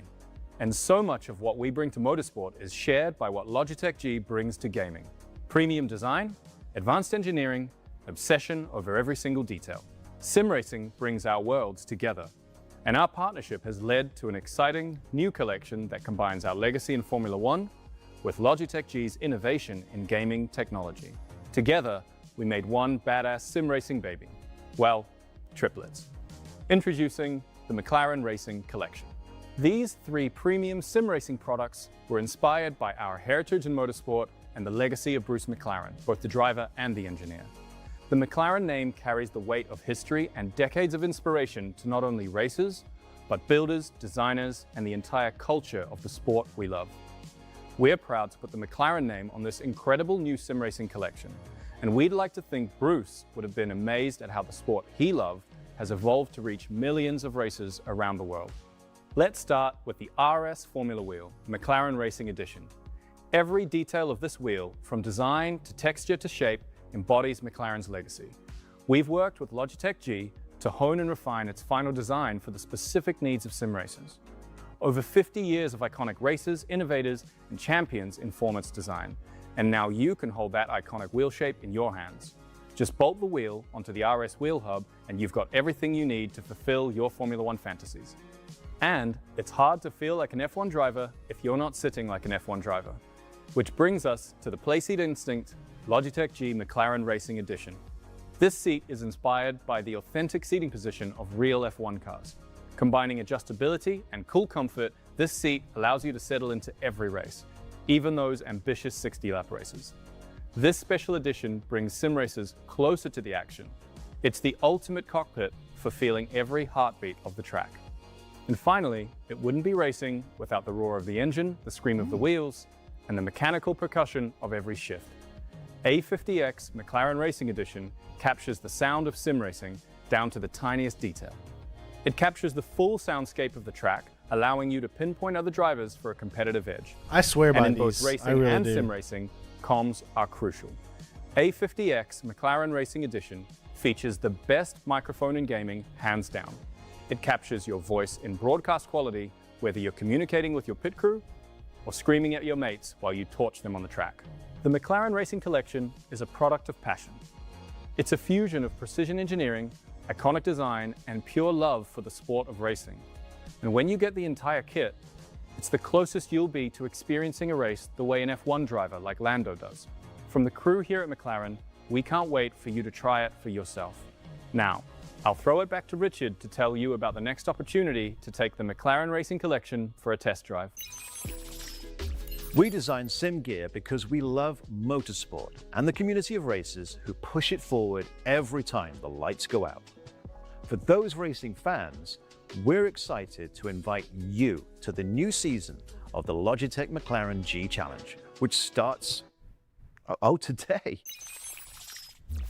And so much of what we bring to motorsport is shared by what Logitech G brings to gaming. Premium design, advanced engineering, obsession over every single detail. Sim racing brings our worlds together. And our partnership has led to an exciting new collection that combines our legacy in Formula One with Logitech G's innovation in gaming technology. Together, we made one badass sim racing baby. Well, triplets. Introducing the McLaren Racing Collection. These 3 premium sim racing products were inspired by our heritage in motorsport and the legacy of Bruce McLaren, both the driver and the engineer. The McLaren name carries the weight of history and decades of inspiration to not only racers, but builders, designers, and the entire culture of the sport we love. We're proud to put the McLaren name on this incredible new sim racing collection, and we'd like to think Bruce would have been amazed at how the sport he loved has evolved to reach millions of racers around the world. Let's start with the RS Formula Wheel, McLaren Racing Edition. Every detail of this wheel, from design to texture to shape, embodies McLaren's legacy. We've worked with Logitech G to hone and refine its final design for the specific needs of sim racers. Over 50 years of iconic racers, innovators, and champions inform its design, and now you can hold that iconic wheel shape in your hands. Just bolt the wheel onto the RS wheel hub and you've got everything you need to fulfill your Formula One fantasies. And it's hard to feel like an F1 driver if you're not sitting like an F1 driver. Which brings us to the Playseat Instinct Logitech G McLaren Racing Edition. This seat is inspired by the authentic seating position of real F1 cars. Combining adjustability and cool comfort, this seat allows you to settle into every race, even those ambitious 60-lap races. This special edition brings sim racers closer to the action. It's the ultimate cockpit for feeling every heartbeat of the track. And finally, it wouldn't be racing without the roar of the engine, the scream of the wheels, and the mechanical percussion of every shift. A50X McLaren Racing Edition captures the sound of sim racing down to the tiniest detail. It captures the full soundscape of the track, allowing you to pinpoint other drivers for a competitive edge. I swear by and in these. both racing I really and do. sim racing, comms are crucial. A50X McLaren Racing Edition features the best microphone in gaming, hands down. It captures your voice in broadcast quality, whether you're communicating with your pit crew or screaming at your mates while you torch them on the track. The McLaren Racing Collection is a product of passion. It's a fusion of precision engineering, iconic design, and pure love for the sport of racing. And when you get the entire kit, it's the closest you'll be to experiencing a race the way an F1 driver like Lando does. From the crew here at McLaren, we can't wait for you to try it for yourself. Now, I'll throw it back to Richard to tell you about the next opportunity to take the McLaren Racing Collection for a test drive. We design sim gear because we love motorsport and the community of racers who push it forward every time the lights go out. For those racing fans, we're excited to invite you to the new season of the Logitech McLaren G Challenge, which starts, today.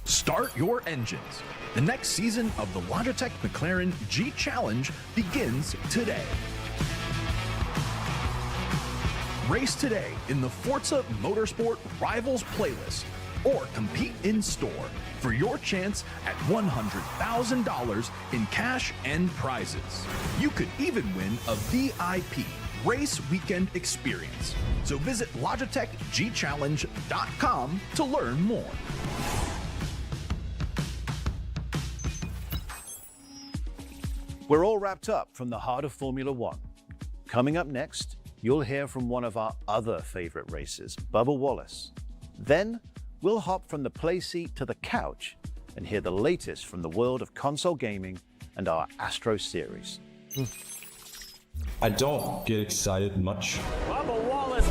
Start your engines. The next season of the Logitech McLaren G Challenge begins today. Race today in the Forza Motorsport Rivals playlist or compete in store for your chance at $100,000 in cash and prizes. You could even win a VIP race weekend experience. So visit LogitechGChallenge.com to learn more. We're all wrapped up from the heart of Formula One. Coming up next, you'll hear from one of our other favorite racers, Bubba Wallace. Then, we'll hop from the playseat to the couch and hear the latest from the world of console gaming and our Astro series. I don't get excited much. Bubba Wallace,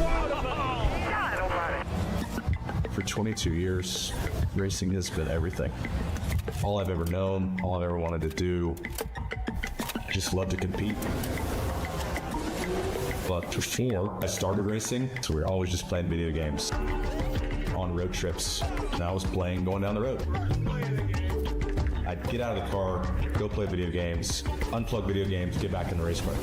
For 22 years, racing has been everything. All I've ever known, all I've ever wanted to do. I just love to compete. But before I started racing, so we were always just playing video games. On road trips, and I was playing going down the road. I'd get out of the car, go play video games, unplug video games, get back in the race car.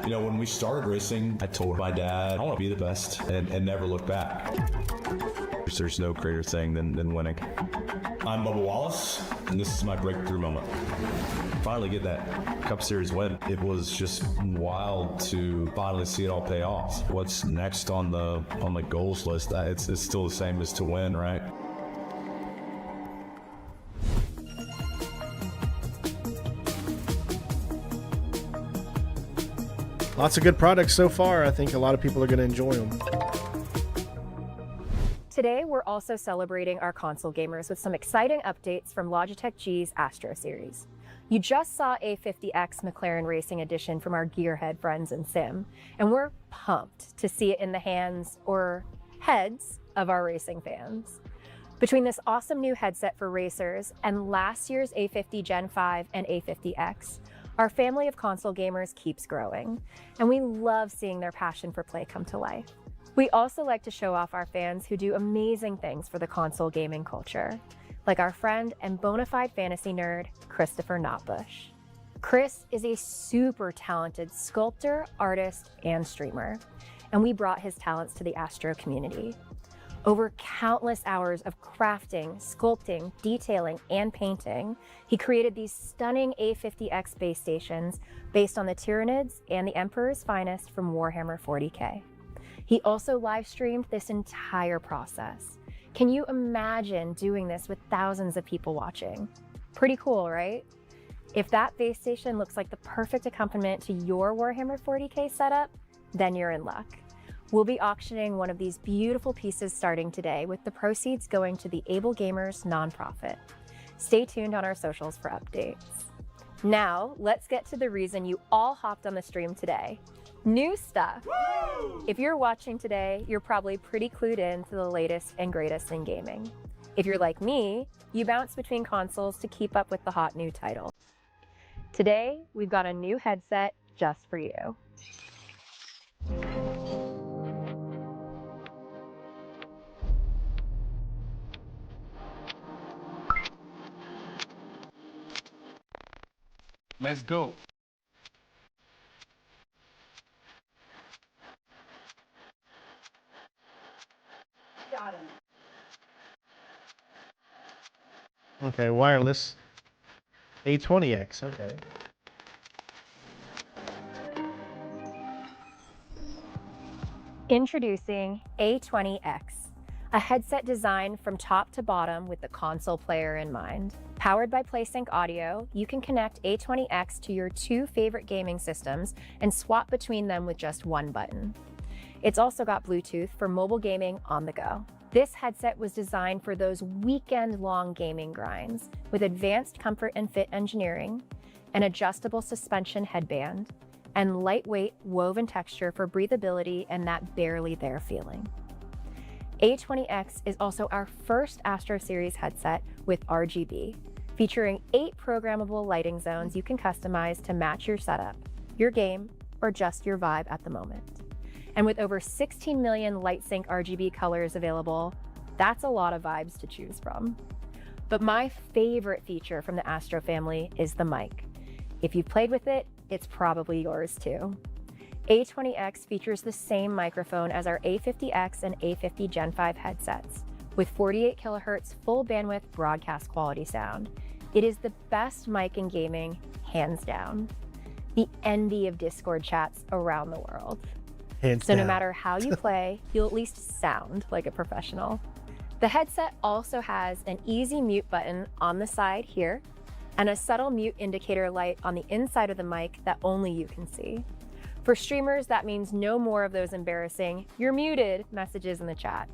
You know, when we started racing, I told my dad, I want to be the best and never look back. There's no greater thing than winning. I'm Bubba Wallace, and this is my breakthrough moment. Finally get that Cup Series win. It was just wild to finally see it all pay off. What's next on the goals list? It's still the same as to win, right? Lots of good products so far. I think a lot of people are going to enjoy them. Today, we're also celebrating our console gamers with some exciting updates from Logitech G's Astro series. You just saw A50X McLaren Racing Edition from our gearhead friends in Sim, and we're pumped to see it in the hands or heads of our racing fans. Between this awesome new headset for racers and last year's A50 Gen 5 and A50X, our family of console gamers keeps growing, and we love seeing their passion for play come to life. We also like to show off our fans who do amazing things for the console gaming culture, like our friend and bona fide fantasy nerd, Christopher Notbush. Chris is a super talented sculptor, artist, and streamer, and we brought his talents to the Astro community. Over countless hours of crafting, sculpting, detailing, and painting, he created these stunning A50X base stations based on the Tyranids and the Emperor's Finest from Warhammer 40k. He also live streamed this entire process. Can you imagine doing this with thousands of people watching? Pretty cool, right? If that base station looks like the perfect accompaniment to your Warhammer 40k setup, then you're in luck. We'll be auctioning one of these beautiful pieces starting today, with the proceeds going to the Able Gamers nonprofit. Stay tuned on our socials for updates. Now, let's get to the reason you all hopped on the stream today. New stuff. Woo! If you're watching today, you're probably pretty clued in to the latest and greatest in gaming. If you're like me, you bounce between consoles to keep up with the hot new titles. Today, we've got a new headset just for you. Let's go. Got him. Okay, wireless. A20X, okay. Introducing A20X, a headset designed from top to bottom with the console player in mind. Powered by PlaySync Audio, you can connect A20X to your two favorite gaming systems and swap between them with just one button. It's also got Bluetooth for mobile gaming on the go. This headset was designed for those weekend-long gaming grinds with advanced comfort and fit engineering, an adjustable suspension headband, and lightweight woven texture for breathability and that barely there feeling. A20X is also our first Astro Series headset with RGB, featuring 8 programmable lighting zones you can customize to match your setup, your game, or just your vibe at the moment. And with over 16 million LightSync RGB colors available, that's a lot of vibes to choose from. But my favorite feature from the Astro family is the mic. If you've played with it, it's probably yours too. A20X features the same microphone as our A50X and A50 Gen 5 headsets, with 48 kilohertz full bandwidth broadcast quality sound. It is the best mic in gaming, hands down. The envy of Discord chats around the world. Hands so down. No matter how you play, you'll at least sound like a professional. The headset also has an easy mute button on the side here, and a subtle mute indicator light on the inside of the mic that only you can see. For streamers, that means no more of those embarrassing "you're muted" messages in the chat.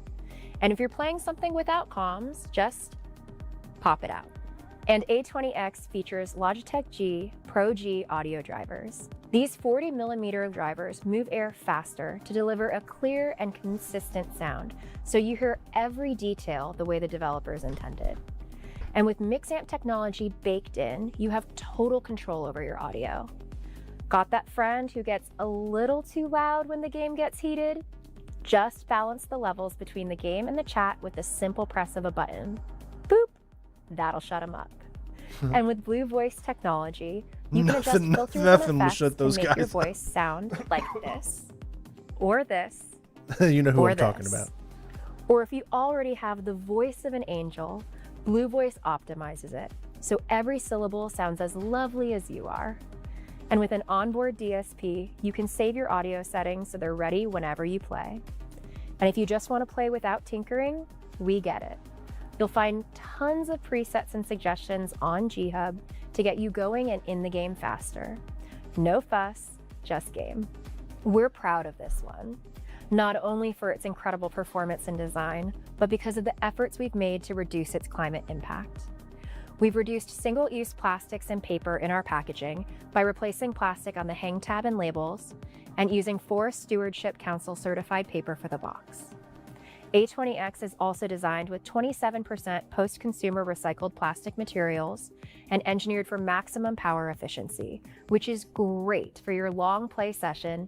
And if you're playing something without comms, just pop it out. And A20X features Logitech G Pro G audio drivers. These 40mm drivers move air faster to deliver a clear and consistent sound, so you hear every detail the way the developers intended. And with Mixamp technology baked in, you have total control over your audio. Got that friend who gets a little too loud when the game gets heated? Just balance the levels between the game and the chat with the simple press of a button. Boop! That'll shut them up. And with Blue Voice technology, you can adjust filters and effects to make your voice sound like this, or this, You know who or I'm talking this. about. Or if you already have the voice of an angel, Blue Voice optimizes it, so every syllable sounds as lovely as you are. And with an onboard DSP, you can save your audio settings so they're ready whenever you play. And if you just want to play without tinkering, we get it. You'll find tons of presets and suggestions on G-Hub to get you going and in the game faster. No fuss, just game. We're proud of this one, not only for its incredible performance and design, but because of the efforts we've made to reduce its climate impact. We've reduced single-use plastics and paper in our packaging by replacing plastic on the hang tab and labels and using Forest Stewardship Council certified paper for the box. A20X is also designed with 27% post-consumer recycled plastic materials and engineered for maximum power efficiency, which is great for your long play session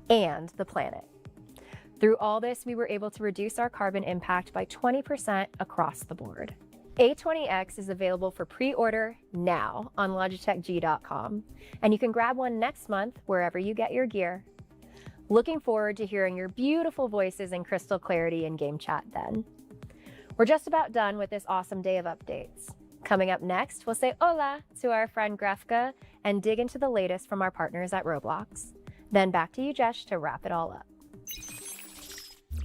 and the planet. Through all this, we were able to reduce our carbon impact by 20% across the board. A20X is available for pre-order now on logitechg.com, and you can grab one next month wherever you get your gear. Looking forward to hearing your beautiful voices in crystal clarity in game chat then. We're just about done with this awesome day of updates. Coming up next, we'll say hola to our friend Grefka and dig into the latest from our partners at Roblox. Then back to you, Jesh, to wrap it all up.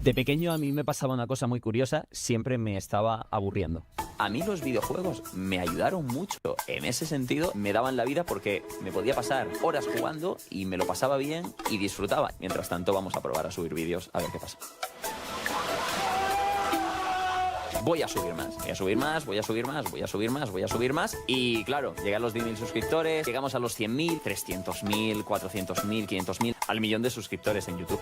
De pequeño a mí me pasaba una cosa muy curiosa, siempre me estaba aburriendo. A mí los videojuegos me ayudaron mucho. En ese sentido, me daban la vida porque me podía pasar horas jugando y me lo pasaba bien y disfrutaba. Mientras tanto, vamos a probar a subir vídeos a ver qué pasa. Voy a subir más, voy a subir más, voy a subir más, voy a subir más, voy a subir más. Y claro, llegan los 10.000 suscriptores, llegamos a los 100.000, 300.000, 400.000, 500.000, al millón de suscriptores en YouTube.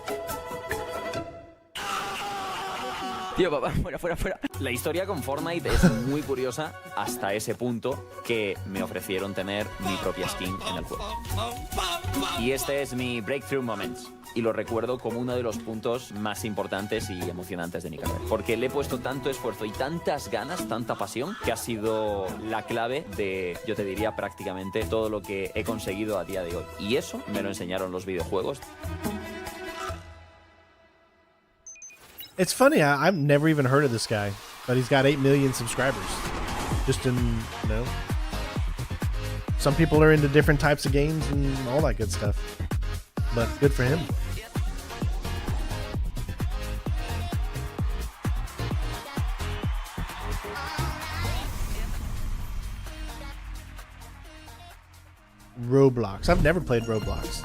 Tío, papá, fuera. La historia con Fortnite es muy curiosa hasta ese punto que me ofrecieron tener mi propia skin en el juego. Y este es mi Breakthrough Moments. Y lo recuerdo como uno de los puntos más importantes y emocionantes de mi carrera. Porque le he puesto tanto esfuerzo y tantas ganas, tanta pasión, que ha sido la clave de, yo te diría, prácticamente todo lo que he conseguido a día de hoy. Y eso me lo enseñaron los videojuegos. It's funny, I've never even heard of this guy, but he's got 8 million subscribers. Just in, you know, some people are into different types of games and all that good stuff, but good for him. Roblox. I've never played Roblox.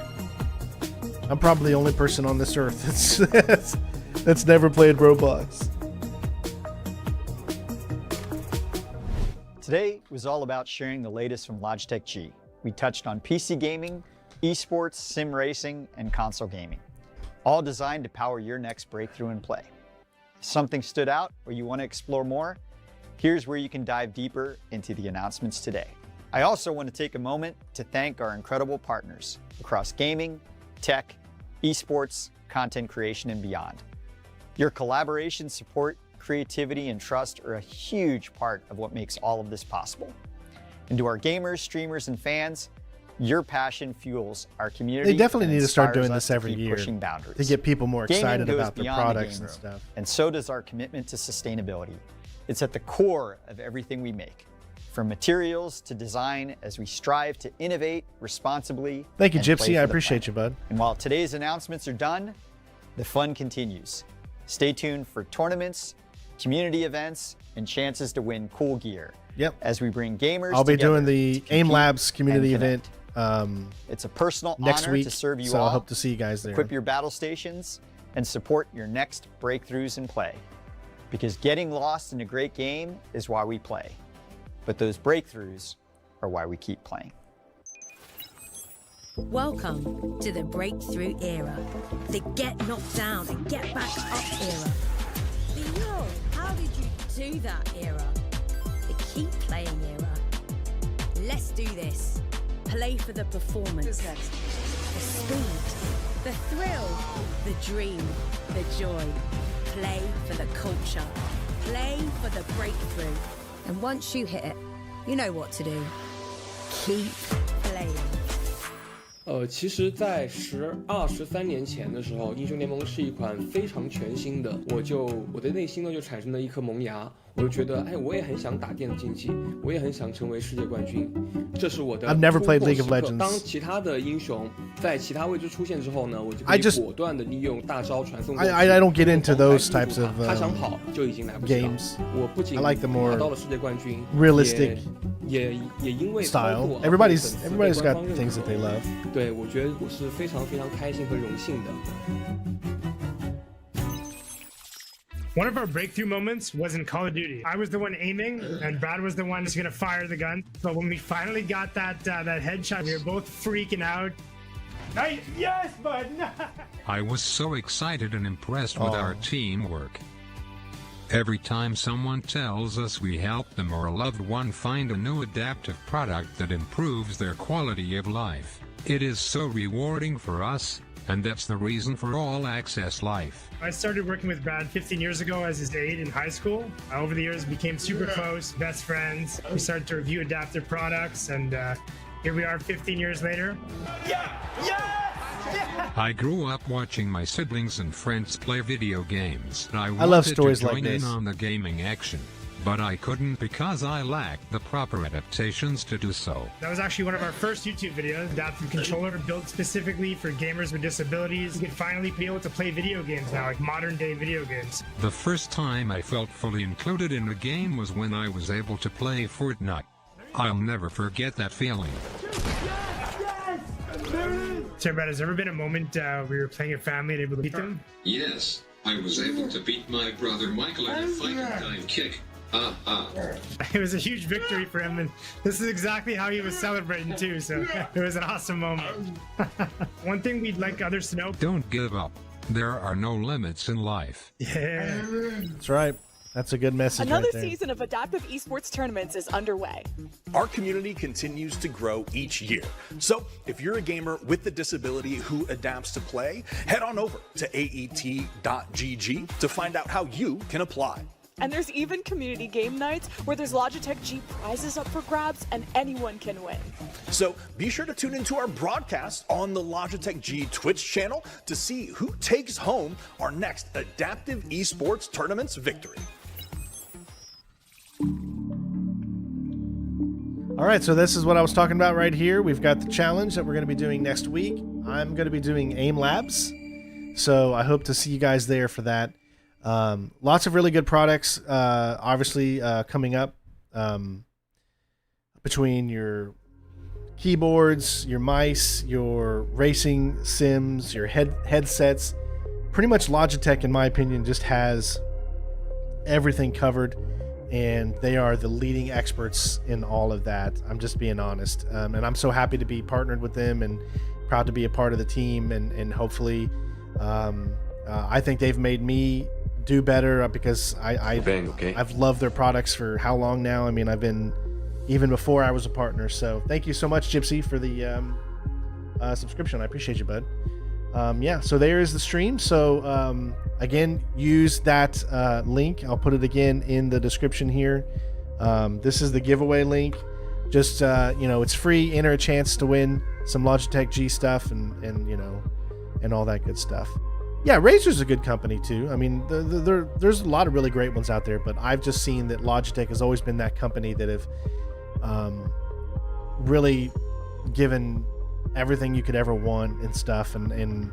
I'm probably the only person on this earth that's never played Roblox. Today was all about sharing the latest from Logitech G. We touched on PC gaming, esports, sim racing, and console gaming, all designed to power your next breakthrough in play. If something stood out or you want to explore more, here's where you can dive deeper into the announcements today. I also want to take a moment to thank our incredible partners across gaming, tech, esports, content creation, and beyond. Your collaboration, support, creativity, and trust are a huge part of what makes all of this possible. And to our gamers, streamers, and fans, your passion fuels our community. They definitely need to start doing this every year to get people more excited about their products and stuff. And so does our commitment to sustainability. It's at the core of everything we make, from materials to design, as we strive to innovate responsibly. Thank you, Gypsy. I appreciate you, bud. And while today's announcements are done, the fun continues. Stay tuned for tournaments, community events, and chances to win cool gear. Yep. As we bring gamers I'll be together doing the AIM Labs community event it's a personal next honor week, to serve you so all. I hope to see you guys there. Equip your battle stations and support your next breakthroughs in play. Because getting lost in a great game is why we play. But those breakthroughs are why we keep playing. Welcome to the breakthrough era, the get knocked down and get back up era. The yo, how did you do that era? The keep playing era. Let's do this. Play for the performance, the speed, the thrill, the dream, the joy. Play for the culture. Play for the breakthrough. And once you hit it, you know what to do. Keep playing. 其实在13年前的时候，英雄联盟是一款非常全新的，我的内心呢就产生了一颗萌芽，我就觉得，哎，我也很想打电子竞技，我也很想成为世界冠军，这是我的 I've never played 突破 League of 时刻。 Legends. 当其他的英雄在其他位置出现之后呢，我就可以果断的利用大招传送过去。I don't get into those types of 他想跑就已经来不及了。 games. 我不仅 I like the more 拿到了世界冠军 realistic 也因为操 style. 作 Everybody's 被官 got 方认可 things that they love. 对，我觉得我是非常非常开心和荣幸的。 One of our breakthrough moments was in Call of Duty. I was the one aiming, and Brad was the one who's gonna fire the gun. But when we finally got that headshot, we were both freaking out. Nice, yes, bud. I was so excited and impressed with our teamwork. Every time someone tells us we helped them or a loved one find a new adaptive product that improves their quality of life, it is so rewarding for us, and that's the reason for All Access Life. I started working with Brad 15 years ago as his aide in high school. Over the years, we became super close, best friends. We started to review adaptive products, and here we are 15 years later. I grew up watching my siblings and friends play video games. I love wanted stories to like join this. in on the gaming action, but I couldn't because I lacked the proper adaptations to do so. That was actually one of our first YouTube videos, adaptive controller built specifically for gamers with disabilities. You can finally be able to play video games now, like modern day video games. The first time I felt fully included in a game was when I was able to play Fortnite. I'll never forget that feeling. So, Brad, has there ever been a moment where you were playing a family and able to beat them? Yes, I was able to beat my brother Michael in a fight and time kick. It was a huge victory for him, and this is exactly how he was celebrating too, so it was an awesome moment. One thing we'd like others to know. Don't give up. There are no limits in life. Yeah. That's right. That's a good message Another right there. season of adaptive esports tournaments is underway. Our community continues to grow each year. So if you're a gamer with a disability who adapts to play, head on over to aet.gg to find out how you can apply. And there's even community game nights where there's Logitech G prizes up for grabs and anyone can win. So be sure to tune into our broadcast on the Logitech G Twitch channel to see who takes home our next adaptive esports tournaments victory. All right, so this is what I was talking about right here. We've got the challenge that we're going to be doing next week. I'm going to be doing AIM Labs, so I hope to see you guys there for that. Lots of really good products, obviously, coming up between your keyboards, your mice, your racing sims, your headsets. Pretty much Logitech, in my opinion, just has everything covered, and they are the leading experts in all of that. I'm just being honest, and I'm so happy to be partnered with them and proud to be a part of the team, and hopefully I think they've made me do better because I've loved their products for how long now. I mean, I've been even before I was a partner. So thank you so much, Gypsy, for the subscription. I appreciate you, bud. Yeah, so there is the stream. So again, use that link. I'll put it again in the description here. This is the giveaway link. Just it's free. Enter a chance to win some Logitech G stuff and all that good stuff. Yeah, Razer's a good company too. I mean, there's a lot of really great ones out there, but I've just seen that Logitech has always been that company that have really given everything you could ever want and stuff. And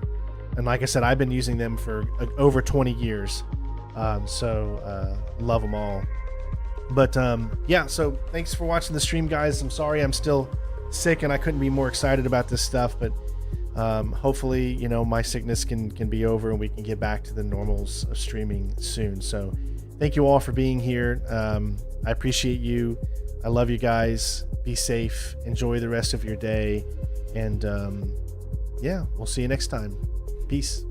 like I said, I've been using them for over 20 years. So love them all. But yeah, so thanks for watching the stream, guys. I'm sorry I'm still sick and I couldn't be more excited about this stuff, but hopefully, my sickness can be over and we can get back to the normals of streaming soon. So thank you all for being here. I appreciate you. I love you guys. Be safe. Enjoy the rest of your day. And yeah, we'll see you next time. Peace.